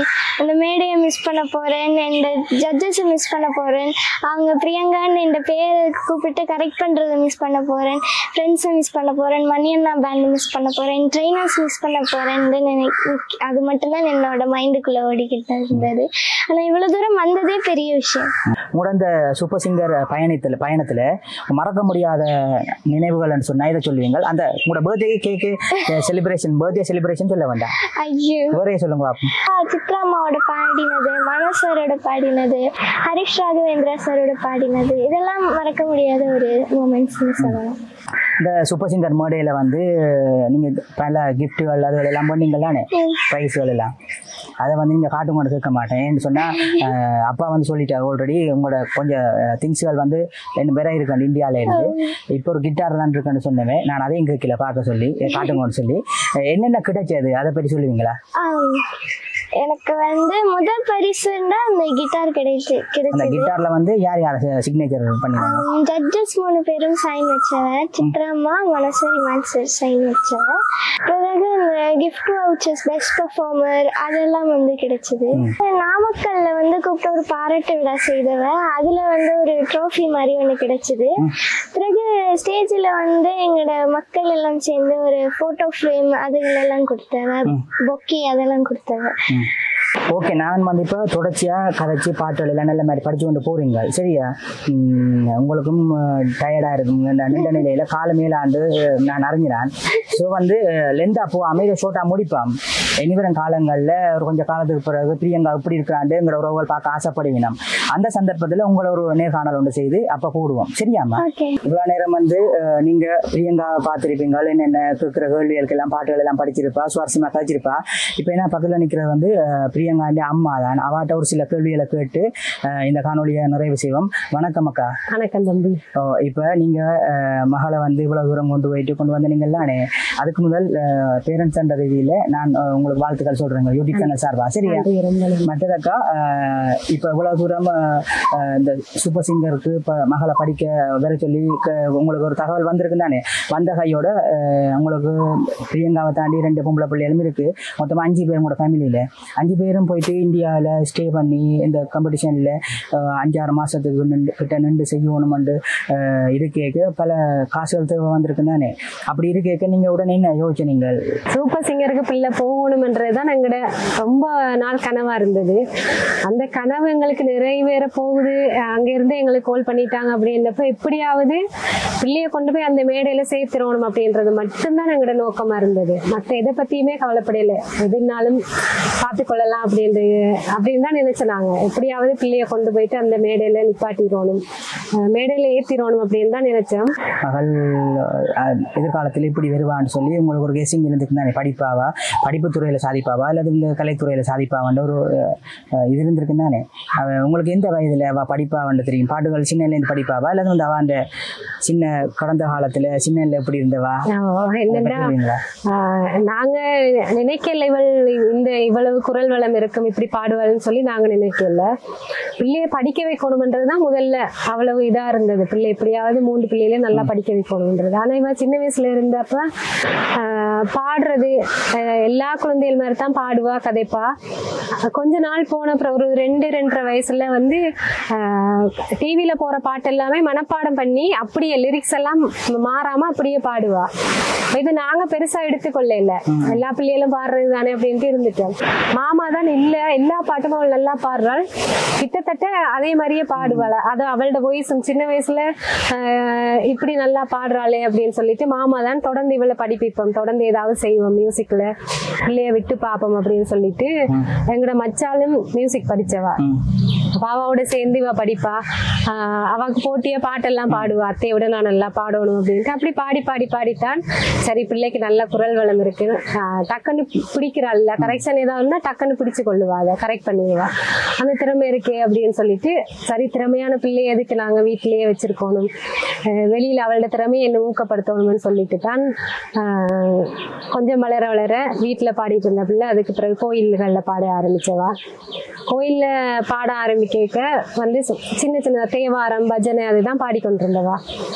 [SPEAKER 1] அந்த மேடையை மிஸ் பண்ண போகிறேன், இந்த ஜட்ஜஸை மிஸ் பண்ண போகிறேன், அவங்க பிரியங்கான்னு என் பேரை கூப்பிட்டு கரெக்ட் பண்ணுறதை மிஸ் பண்ண போகிறேன், ஃப்ரெண்ட்ஸை மிஸ் பண்ண போகிறேன், மணியண்ணா பேண்டை மிஸ் பண்ண போகிறேன், ட்ரெயினர்ஸ் மிஸ் பண்ண போகிறேன்னு அது மட்டும்தான் என்னோட மைண்டுக்குள்ளே ஓடிக்கிட்டு இருந்தது. ஆனால் இவ்வளோ தூரம் வந்ததே பெரிய விஷயம்.
[SPEAKER 3] உங்களோட இந்த சூப்பர் சிங்கர் பயணத்தில் மறக்க முடியாத நினைவுகள்னு சொன்னா இதை சொல்லுவீங்க. அந்த உங்களோட பர்த்டே கேக்கு செலிப்ரேஷன் சொல்ல வேண்டாம்,
[SPEAKER 1] ஐயோ
[SPEAKER 3] ஒரே சொல்லுங்க.
[SPEAKER 1] சித்ரா அம்மாவோட பாடினது, மனோசரோட பாடினது, ஹரிஷ் ராகவேந்திரா சரோட பாடினது, இதெல்லாம் மறக்க முடியாத ஒரு மூமெண்ட்ஸ்னு சொல்லலாம்.
[SPEAKER 3] இந்த சூப்பர் சிங்கர் மேடையில வந்து நீங்க பல கிஃப்ட்டுகள் அது எல்லாம் பண்ணீங்களானே, ப்ரைஸ்கள் எல்லாம், அதை வந்து நீங்க காட்டும் கொண்டு கேட்க மாட்டேன். ஏன்னு சொன்னா அப்பா வந்து சொல்லிட்டாரு ஆல்ரெடி உங்களோட கொஞ்சம் திங்ஸ்கள் வந்து என்ன வேற இருக்கு இந்தியாவில இருந்து. இப்போ ஒரு கிட்டார் தான் இருக்குன்னு சொன்னேன், நான் அதையும் கேட்கல பார்க்க சொல்லி காட்டுங்கன்னு சொல்லி. என்னென்ன கிடைச்சது அதை பற்றி சொல்லுவீங்களா?
[SPEAKER 1] எனக்கு வந்து முதல் பரிசுன்னா அந்த கிட்டார் கிடைச்சு.
[SPEAKER 3] அந்த கிட்டார்ல வந்து யார் யார் சிக்னேச்சர் பண்ணிருக்காங்க?
[SPEAKER 1] ஜட்ஜஸ் 3 பேரும் சைன் வச்சவ, சித்ராம்மா, மனசரி மான்சர் சைன் வச்சவ. பிறகு இந்த கிஃப்ட் வவுச்சர்ஸ், பெஸ்ட் பெர்ஃபார்மர் அதெல்லாம் வந்து கிடைச்சது. நாமக்கல்ல வந்து கூப்பிட்டு ஒரு பாராட்டு விழா செய்தவ, அதுல வந்து ஒரு ட்ரோஃபி மாதிரி ஒன்று கிடைச்சது. பிறகு ஸ்டேஜில் வந்து எங்களோட மக்கள் எல்லாம் சேர்ந்து ஒரு போட்டோ ஃப்ரேம் அதுகளெல்லாம் கொடுத்தவ, பொக்கி அதெல்லாம் கொடுத்தவ.
[SPEAKER 3] ஓகே, நான் வந்து இப்போ தொடர்ச்சியாக கதைச்சி பாட்டுகள் எல்லாம் நல்ல மாதிரி படித்து கொண்டு போகிறீங்க சரியா. உங்களுக்கும் டயர்டாக இருக்குங்க நீண்ட நிலையில் கால மேலாண்டு நான் அறிஞ்சினேன். ஸோ வந்து லெந்தாக போகாமல் இதை ஷோட்டாக முடிப்பான். இனிவரும் காலங்களில் ஒரு கொஞ்சம் காலத்துக்கு பிறகு பிரியங்கா இப்படி இருக்கிறாண்டு எங்களோட உறவுகள் பார்க்க ஆசைப்படுவீங்க. அந்த சந்தர்ப்பத்தில் உங்களை ஒரு நேர்காணல் ஒன்று செய்து அப்போ போடுவோம் சரியாம்மா. இவ்வளோ நேரம் வந்து நீங்கள் பிரியங்காவை பார்த்துருப்பீங்க, என்னென்ன கேட்குற கேள்விகளுக்கெல்லாம் பாட்டுகள் எல்லாம் படிச்சிருப்பா, சுவாரஸ்யமாக கழிச்சிருப்பா. இப்போ என்ன பக்கத்தில் நிற்கிறது வந்து பிரியங்காண்டி அம்மா தான். அவாட்ட ஒரு சில கேள்விகளை கேட்டு இந்த காணொலியை நிறைவு செய்வோம். வணக்கம் அக்கா.
[SPEAKER 2] வணக்கம் தம்பி.
[SPEAKER 3] இப்போ நீங்கள் மகளை வந்து இவ்வளோ தூரம் கொண்டு வந்து நீங்கள்லானே, அதுக்கு முதல் பேரண்ட்ஸ் என்ற ரீதியில் நான் உங்களுக்கு வாழ்த்துக்கள் சொல்கிறேங்க யூடியூப் சேனல் சார்பா சரியா. மற்றதக்கா இப்போ இவ்வளோ தூரம் இந்த சூப்பர் சிங்கருக்கு இப்போ மகளை படிக்க வர சொல்லி உங்களுக்கு ஒரு தகவல் வந்திருக்கு தானே. வந்த கையோட உங்களுக்கு பிரியங்காவை தாண்டி 2 பொம்பளை பிள்ளைகளும் இருக்குது. மொத்தமாக 5 பேர் உங்களோட ஃபேமிலியில் 5 பேரும் போயிட்டு இந்தியாவில் ஸ்டே பண்ணி இந்த காம்படிஷனில் 5-6 மாதத்துக்கு கிட்ட நின்று செய்யணுமெண்டு இருக்கேக்கு பல காசுகள் தேவை வந்திருக்கு தானே. அப்படி இருக்கேக்க நீங்கள் உடனே என்ன யோசிச்சீங்க?
[SPEAKER 2] சூப்பர் சிங்கருக்கு பிள்ளை போகணும்ன்றது தான் எங்களோட ரொம்ப நாள் கனவாக இருந்தது. அந்த கனவு எங்களுக்கு நிறைவேற போகுது. அங்கேருந்து எங்களுக்கு கால் பண்ணிட்டாங்க அப்படின்றப்ப எப்படியாவது பிள்ளையை கொண்டு போய் அந்த மேடையில் சேர்த்துடணும் அப்படின்றது மட்டும்தான் எங்களோட நோக்கமாக இருந்தது. மற்ற எதை பற்றியுமே கவலைப்படையில. எதுனாலும் பார்த்துக்கொள்ளலாம் அப்படின்னு தான் நினைச்சாங்க. எப்படியாவது பிள்ளைய கொண்டு போயிட்டு அந்த மேடையில நிப்பாட்டிடணும், மேடையில ஏத்திடணும் அப்படின்னு தான் நினைச்சோம்.
[SPEAKER 3] மகள் எதிர்காலத்தில் இப்படி வருவான்னு சொல்லி உங்களுக்கு ஒரு கெஸிங் இருந்துக்கு தானே, படிப்பாவா, படிப்பு துறையில சாதிப்பாவா அல்லது இந்த கலைத்துறையில சாதிப்பாவான்ற ஒரு இது இருந்திருக்கு தானே. உங்களுக்கு எந்த வயதுல அவ படிப்பாவான்னு தெரியும்? பாட்டுகள் சின்னலேருந்து படிப்பாவா அல்லது வந்து அவன் சின்ன கடந்த காலத்துல சின்னல எப்படி இருந்தவா?
[SPEAKER 2] என்னன்னா நாங்க நினைக்கல இவ்வளவு குரல் வளம் இருக்கும், இப்படி பாடுவாள்னு சொல்லி நாங்க நினைக்கல. பிள்ளைய படிக்க வைக்கணும்ன்றதுதான் முதல்ல அவ்வளவு இதா இருந்தது. பிள்ளை எப்படியாவது 3 பிள்ளைகளே நல்லா படிக்க வைக்கணும்ன்றது. ஆனா இவன் சின்ன வயசுல இருந்தப்ப பாடுறது எல்லா குழந்தைகள் மாதிரி தான் பாடுவா, கதைப்பா. கொஞ்ச நாள் போன அப்புறம் ஒரு 2-2.5 வயசுல வந்து டிவியில போற பாட்டு எல்லாமே மனப்பாடம் பண்ணி அப்படியே லிரிக்ஸ் எல்லாம் மாறாம அப்படியே பாடுவா. இது நாங்க பெருசா எடுத்துக்கொள்ள இல்ல, எல்லா பிள்ளைகளும் பாடுறது தானே அப்படின்ட்டு இருந்துட்டோம். மாமா தான் இல்ல, எல்லா பாட்டும் அவள் நல்லா பாடுறாள், கிட்டத்தட்ட அதே மாதிரியே பாடுவாள். அது அவளோட வாய்ஸ் சின்ன வயசுல இப்படி நல்லா பாடுறாளே அப்படின்னு சொல்லிட்டு மாமா தான் தொடர்ந்து இவளை படிப்பிப்போம், தொடர்ந்து ஏதாவது செய்வோம், மியூசிக்ல பிள்ளைய விட்டு பாப்போம் அப்படின்னு சொல்லிட்டு. எங்களோட மச்சாலும் மியூசிக் படிச்சவா, பாவாவோட சேர்ந்து இவ படிப்பா. அவக்கு போட்டிய பாட்டெல்லாம் பாடுவா, அத்தையோட நான் நல்லா பாடணும் அப்படின்ட்டு. அப்படி பாடித்தான் சரி பிள்ளைக்கு நல்ல குரல் வளம் இருக்கு, டக்குன்னு பிடிக்கிறாள், கரெக்ஷன் ஏதாவதுன்னா டக்குன்னு பிடிச்சு கொள்ளுவா, அதை கரெக்ட் பண்ணிடுவா, அந்த திறமை இருக்கே அப்படின்னு சொல்லிட்டு சரி திறமையான பிள்ளைய எதுக்கு நாங்க வீட்டிலேயே வச்சிருக்கணும், வெளியில அவளோட திறமையை என்ன ஊக்கப்படுத்தணும்னு சொல்லிட்டு தான் கொஞ்சம் வளர வீட்டுல பாடிட்டு இருந்த பிள்ளை அதுக்கு பிறகு கோயில்கள்ல பாட ஆரம்பிச்சவா. கோயில்ல பாட ஆரம்பிக்க வந்து சின்ன தேவாரம் பஜனை அதுதான் பாடிக்கொண்டிருந்தவா.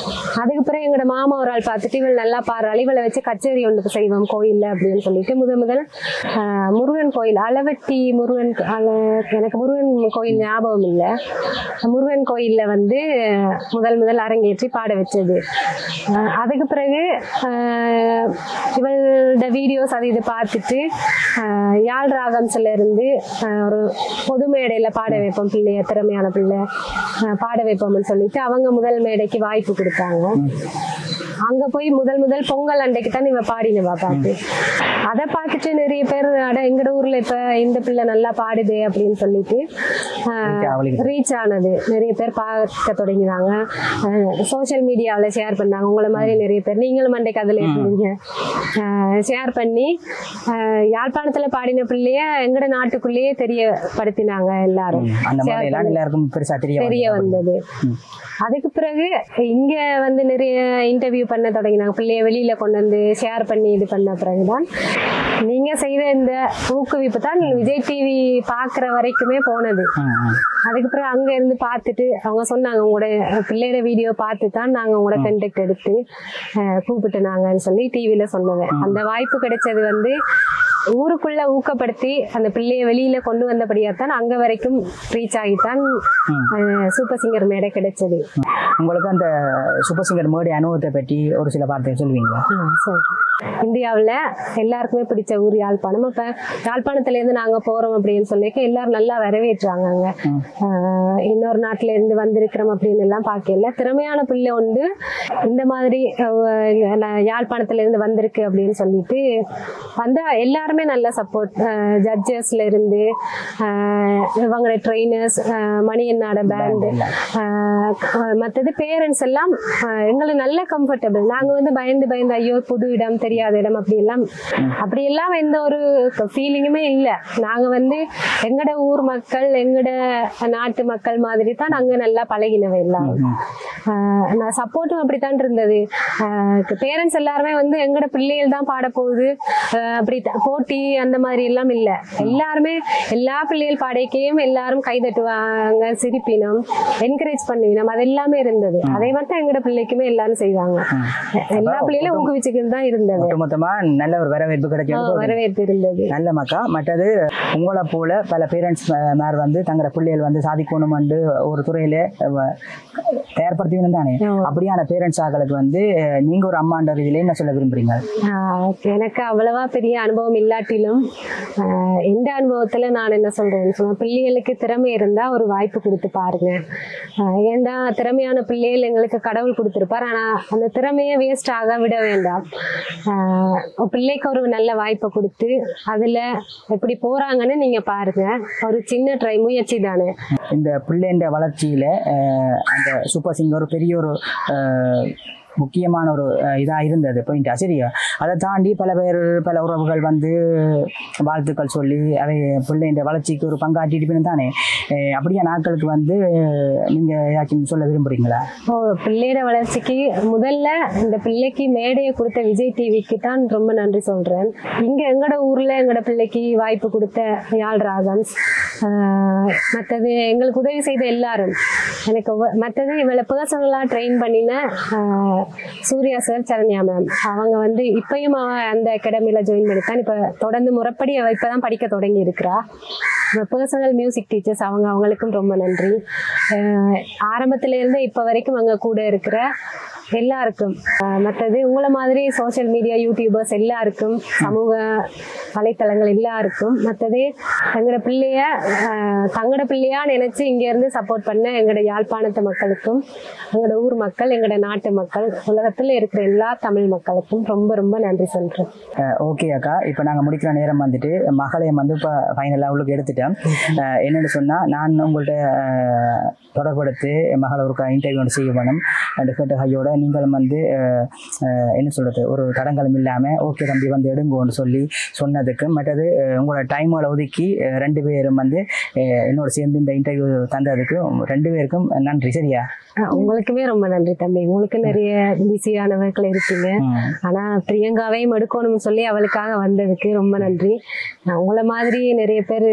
[SPEAKER 2] அதுக்கு பிறகு எங்களோட மாமா ஒரு ஆள் பார்த்துட்டு இவள் நல்லா பாடுறாள், இவளை வச்சு கச்சேரி ஒன்று செய்வோம் கோயில்ல அப்படின்னு சொல்லிட்டு முதல் முருகன் கோயில் அளவட்டி முருகன், எனக்கு முருகன் கோயில் ஞாபகம் இல்லை, முருகன் கோயில்ல வந்து முதல் அரங்கேற்றி பாட வச்சது. அதுக்கு பிறகு இவளோட வீடியோஸ் அது இது பார்த்துட்டு யாழ் ராகம்ஸ்ல இருந்து ஒரு பொது மேடையில பாட வைப்போம், பிள்ளைய திறமையான பிள்ளை பாட வைப்போம்னு சொல்லிட்டு அவங்க முதல் மேடைக்கு வாய்ப்பு கொடுத்தாங்க. அங்க போய் முதல் பொங்கல் அன்றைக்கு தான் இவ பாடினவா பாட்டு. அதை பார்த்துட்டு நிறைய பேர் எங்கட ஊர்ல இப்ப இந்த பிள்ளை நல்லா பாடுது அப்படின்னு சொல்லிட்டு ரீச் ஆனது, நிறைய பேர் பார்க்க தொடங்கினாங்க, சோசியல் மீடியாவில் ஷேர் பண்ணாங்க. உங்களை மாதிரி நிறைய பேர், நீங்களும் அன்றைக்கு அதுல இருந்தீங்க, ஷேர் பண்ணி யாழ்ப்பாணத்துல பாடின பிள்ளைய எங்கட நாட்டுக்குள்ளேயே தெரியப்படுத்தினாங்க, எல்லாரும் தெரிய வந்தது. அதுக்கு பிறகு இங்க வந்து நிறைய இன்டர்வியூ பண்ண தொடங்கினாங்க, பிள்ளைய வெளியில கொண்டு வந்து ஷேர் பண்ணி இது பண்ண பிறகுதான் நீங்க செய்த இந்த ஊக்குவிப்பு தான் விஜய் டிவி பாக்குற வரைக்குமே போனது. அதுக்கு பிறகு அங்க இருந்து பார்த்துட்டு அவங்க சொன்னாங்க, உங்களோட பிள்ளையோட வீடியோ பார்த்து தான் நாங்க உங்களோட கண்டெக்ட் எடுத்து கூப்பிட்டு நாங்கன்னு சொல்லி டிவியில சொன்னேன். அந்த வாய்ப்பு கிடைச்சது வந்து ஊருக்குள்ள ஊக்கப்படுத்தி அந்த பிள்ளைய வெளியில கொண்டு வந்தபடியாத்தான் அங்க வரைக்கும் ரீச் ஆகித்தான் சூப்பர் சிங்கர் மேடை கிடைச்சது.
[SPEAKER 3] உங்களுக்கு அந்த சூப்பர் சிங்கர் மேடை அனுபவத்தை பற்றி ஒரு சில வார்த்தை சொல்லுவீங்களா?
[SPEAKER 2] சரி, இந்தியாவில் எல்லாருக்குமே பிடிச்ச ஊர் யாழ்ப்பாணம். இப்ப யாழ்ப்பாணத்துல இருந்து நாங்க போறோம் அப்படின்னு சொல்லிக்க எல்லாரும் நல்லா வரவேற்றாங்க. அங்க இன்னொரு நாட்டுல இருந்து வந்திருக்கிறோம் அப்படின்னு எல்லாம் பார்க்கல, திறமையான பிள்ளை உண்டு இந்த மாதிரி யாழ்ப்பாணத்துல இருந்து வந்திருக்கு அப்படின்னு சொல்லிட்டு வந்தா எல்லாருமே நல்ல சப்போர்ட், ஜட்ஜஸ்ல இருந்து இவங்களோட ட்ரெயினர்ஸ், மணியன்னாட பேண்டு, மற்றது பேரண்ட்ஸ் எல்லாம் எங்களை நல்ல கம்ஃபர்டபுள். நாங்க வந்து பயந்து ஐயோ புது இடம் தெரியாத இடம் அப்படியெல்லாம் எந்த ஒரு ஃபீலிங்குமே இல்லை. நாங்க வந்து எங்கட ஊர் மக்கள் எங்கட நாட்டு மக்கள் மாதிரி தான் நாங்க நல்லா பழகினவை எல்லாரும். நான் சப்போர்ட்டும் அப்படித்தான் இருந்தது. பேரண்ட்ஸ் எல்லாருமே வந்து எங்கட பிள்ளைகள் தான் பாட போகுது, அப்படி போட்டி அந்த மாதிரி எல்லாம் இல்லை. எல்லாருமே எல்லா பிள்ளைகள் பாடைக்கையும் எல்லாரும் கை தட்டுவாங்க, சிரிப்பினம், என்கரேஜ் பண்ணுவினோம், அது எல்லாமே இருந்தது. அதே மாதிரி எங்கட பிள்ளைக்குமே எல்லாரும் செய்வாங்க. எல்லா பிள்ளைகளும் ஊக்குவிச்சுக்கிட்டு தான் இருந்தது.
[SPEAKER 3] மொத்தமா நல்ல ஒரு வரவேற்பு கிடைக்கும்,
[SPEAKER 2] வரவேற்பு இருந்தது.
[SPEAKER 3] நல்ல மக்கா. மற்றது உங்களை போல பல பேரண்ட்ஸ் மேர் வந்து தங்களோட பிள்ளைகள் வந்து சாதிக்கணும் ஒரு துறையில தயார்படுத்திக்கணும் தானே. அப்படியான பேரண்ட்ஸ் ஆகளுக்கு வந்து நீங்க ஒரு அம்மான்ற ரீதியில என்ன சொல்ல விரும்புறீங்க?
[SPEAKER 2] எனக்கு அவ்வளவா பெரிய அனுபவம் இல்லை இல்லாட்டிலும் எந்த அனுபவத்துல நான் என்ன சொல்றேன்னு சொன்னா, பிள்ளைகளுக்கு திறமை இருந்தா ஒரு வாய்ப்பு கொடுத்து பாருங்க. ஏண்டா திறமையான பிள்ளைகள் எங்களுக்கு கடவுள் கொடுத்துருப்பார், ஆனா அந்த திறமையை வேஸ்ட் ஆக விட வேண்டாம். பிள்ளைக்கு ஒரு நல்ல வாய்ப்பை கொடுத்து அதுல எப்படி போறாங்கன்னு நீங்க பாருங்க. ஒரு சின்ன ட்ரை முயற்சி தானே.
[SPEAKER 3] இந்த பிள்ளைன்ற வளர்ச்சியில அந்த சூப்பர் சிங்கர் ஒரு பெரிய ஒரு முக்கியமான ஒரு இதாக இருந்தது பாயிண்டா. சரியா, அதை தாண்டி பல பேர் பல உறவுகள் வந்து வாழ்த்துக்கள் சொல்லி அதை பிள்ளைன்ற வளர்ச்சிக்கு ஒரு பங்காற்றிட்டு தானே. அப்படியே நாட்களுக்கு வந்து நீங்கள் ஏதாச்சும் சொல்ல விரும்புகிறீங்களா?
[SPEAKER 2] பிள்ளையோட வளர்ச்சிக்கு முதல்ல இந்த பிள்ளைக்கு மேடையை கொடுத்த விஜய் டிவிக்கு தான் ரொம்ப நன்றி சொல்கிறேன். இங்கே எங்களோட ஊரில் எங்களோட பிள்ளைக்கு வாய்ப்பு கொடுத்த யாழ் ராகம்ஸ், மற்றது எங்களுக்கு உதவி செய்த எல்லாரும், எனக்கு மற்றது இவளை பர்சனலாக ட்ரெயின் பண்ணின சூர்யா சார், சரண்யா மேம், அவங்க வந்து இப்பயும் அந்த அகாடமியில் ஜாயின் பண்ணித்தான் இப்போ தொடர்ந்து முறைப்படி அவள் இப்போ தான் படிக்க தொடங்கி இருக்கிறா. பர்சனல் மியூசிக் டீச்சர்ஸ் அவங்களுக்கும் ரொம்ப நன்றி. ஆரம்பத்திலேருந்து இப்போ வரைக்கும் அங்கே கூட இருக்கிற எல்லாருக்கும், மற்றது உங்களை மாதிரி சோசியல் மீடியா யூடியூபர்ஸ் எல்லாருக்கும், சமூக வலைத்தளங்கள் எல்லாருக்கும், மற்றது எங்களோட பிள்ளைய தங்களோட பிள்ளையா நினைச்சு இங்கேருந்து சப்போர்ட் பண்ண எங்களோட யாழ்ப்பாணத்து மக்களுக்கும், எங்களோட ஊர் மக்கள், எங்களோட நாட்டு மக்கள், உலகத்தில் இருக்கிற எல்லா தமிழ் மக்களுக்கும் ரொம்ப ரொம்ப நன்றி சொல்கிறேன்.
[SPEAKER 3] ஓகே அக்கா, இப்போ நாங்கள் முடிக்கிற நேரம் வந்துட்டு மகளையும் வந்து இப்போ ஃபைனல் லெவலுக்கு எடுத்துட்டேன். என்னென்னு சொன்னால், நான் உங்கள்கிட்ட தொடர்படுத்தி மகளை ஒரு இன்டர்வியூ ஒன்று செய்ய வேணும். டிஃபரெண்ட் ஹையோட நீங்களும் வந்து என்ன சொல்கிறது, ஒரு தடங்களும் இல்லாமல் ஓகே தம்பி வந்து எடுங்கோன்னு சொல்லி சொன்னதுக்கு, மற்றது உங்களோட டைமோட ஒதுக்கி 2 பேரும் வந்து என்னோட சேர்ந்து இந்த இன்டர்வியூ தந்ததுக்கு 2 பேருக்கும் நன்றி. சரியா,
[SPEAKER 2] உங்களுக்குமே ரொம்ப நன்றி தம்பி. உங்களுக்கு நிறைய பிஸியானவர்கள் இருப்பீங்க, ஆனா பிரியங்காவையும் எடுக்கணும்னு சொல்லி அவளுக்காக வந்ததுக்கு ரொம்ப நன்றி. உங்களை மாதிரி நிறைய பேர்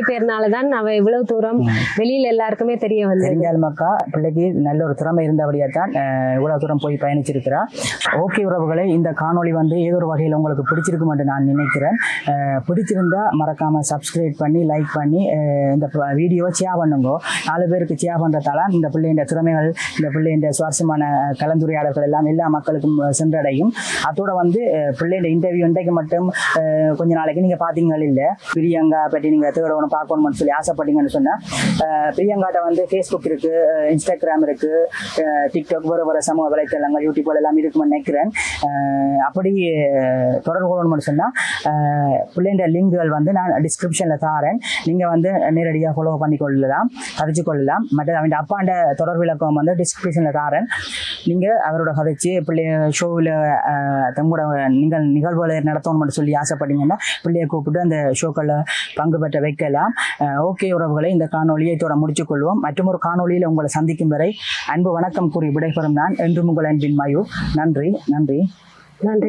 [SPEAKER 2] பேர்னாலதான் அவ இவ்வளவு தூரம் வெளியில எல்லாருக்குமே தெரிய வந்து
[SPEAKER 3] மக்கா பிள்ளைக்கு நல்ல ஒரு திறமை இருந்தபடியா தான் இவ்வளவு தூரம் போய் பயணிச்சிருக்கிறா. ஓகே உறவுகளை, இந்த காணொளி வந்து ஏதோ ஒரு வகையில் உங்களுக்கு பிடிச்சிருக்கும் என்று நான் நினைக்கிறேன். பிடிச்சிருந்தா மறக்காம சப்ஸ்கிரைப் பண்ணி லைக் பண்ணி இந்த வீடியோவை ஷேர் பண்ணுங்க. 4 பேருக்கு ஷேர் பண்றதால இந்த பிள்ளைன்ற திறமைகள், இந்த பிள்ளைன்ற சுவாரஸ்யமான கலந்துரையாடல்கள் எல்லாம் எல்லா மக்களுக்கும் சென்றடையும். அதோட வந்து பிள்ளைன்ற இன்டர்வியூ இன்றைக்கு மட்டும் கொஞ்ச நாளைக்கு நீங்க பாத்தீங்க இல்லை, பிரியங்கா பற்றி நீங்கள் தேடணும் பார்க்கணும்னு சொல்லி ஆசைப்பட்டீங்கன்னு சொன்னால், பிரியங்காட்ட வந்து ஃபேஸ்புக் இருக்குது, இன்ஸ்டாகிராம் இருக்குது, டிக்டாக், வேறு சமூக வலைத்தளங்கள், யூடியூப் எல்லாம் இருக்குன்னு நினைக்கிறேன். அப்படி தொடர்பு கொள்ளணும்னு சொன்னால் பிள்ளைன்ற லிங்குகள் வந்து நான் டிஸ்கிரிப்ஷனில் தாரேன். நீங்கள் வந்து நேரடியாக ஃபாலோ பண்ணி கொள்ளலாம், கதைச்சு கொள்ளலாம். மற்ற அவன் அப்பாண்ட தொடர்பு விளக்கம் வந்து டிஸ்கிரிப்ஷனில் தாரேன். நீங்கள் அவரோட கதைச்சு பிள்ளைய ஷோவில் தங்களோட நீங்கள் நிகழ்வுகளை நடத்தணும்னு சொல்லி ஆசைப்பட்டீங்கன்னா பிள்ளையை கூப்பிட்டு அந்த ஷோக்களில் பங்கு பெற்ற வைக்கலாம். ஓகே உறவுகளை, இந்த காணொலியை இதோட முடிச்சுக் கொள்வோம். மற்றும் ஒரு காணொலியில் உங்களை சந்திக்கும் வரை அன்பு வணக்கம் கூறி விடைபெறும் நான் என்றும் உங்கள் அன்பின் மயூர். நன்றி நன்றி
[SPEAKER 2] நன்றி.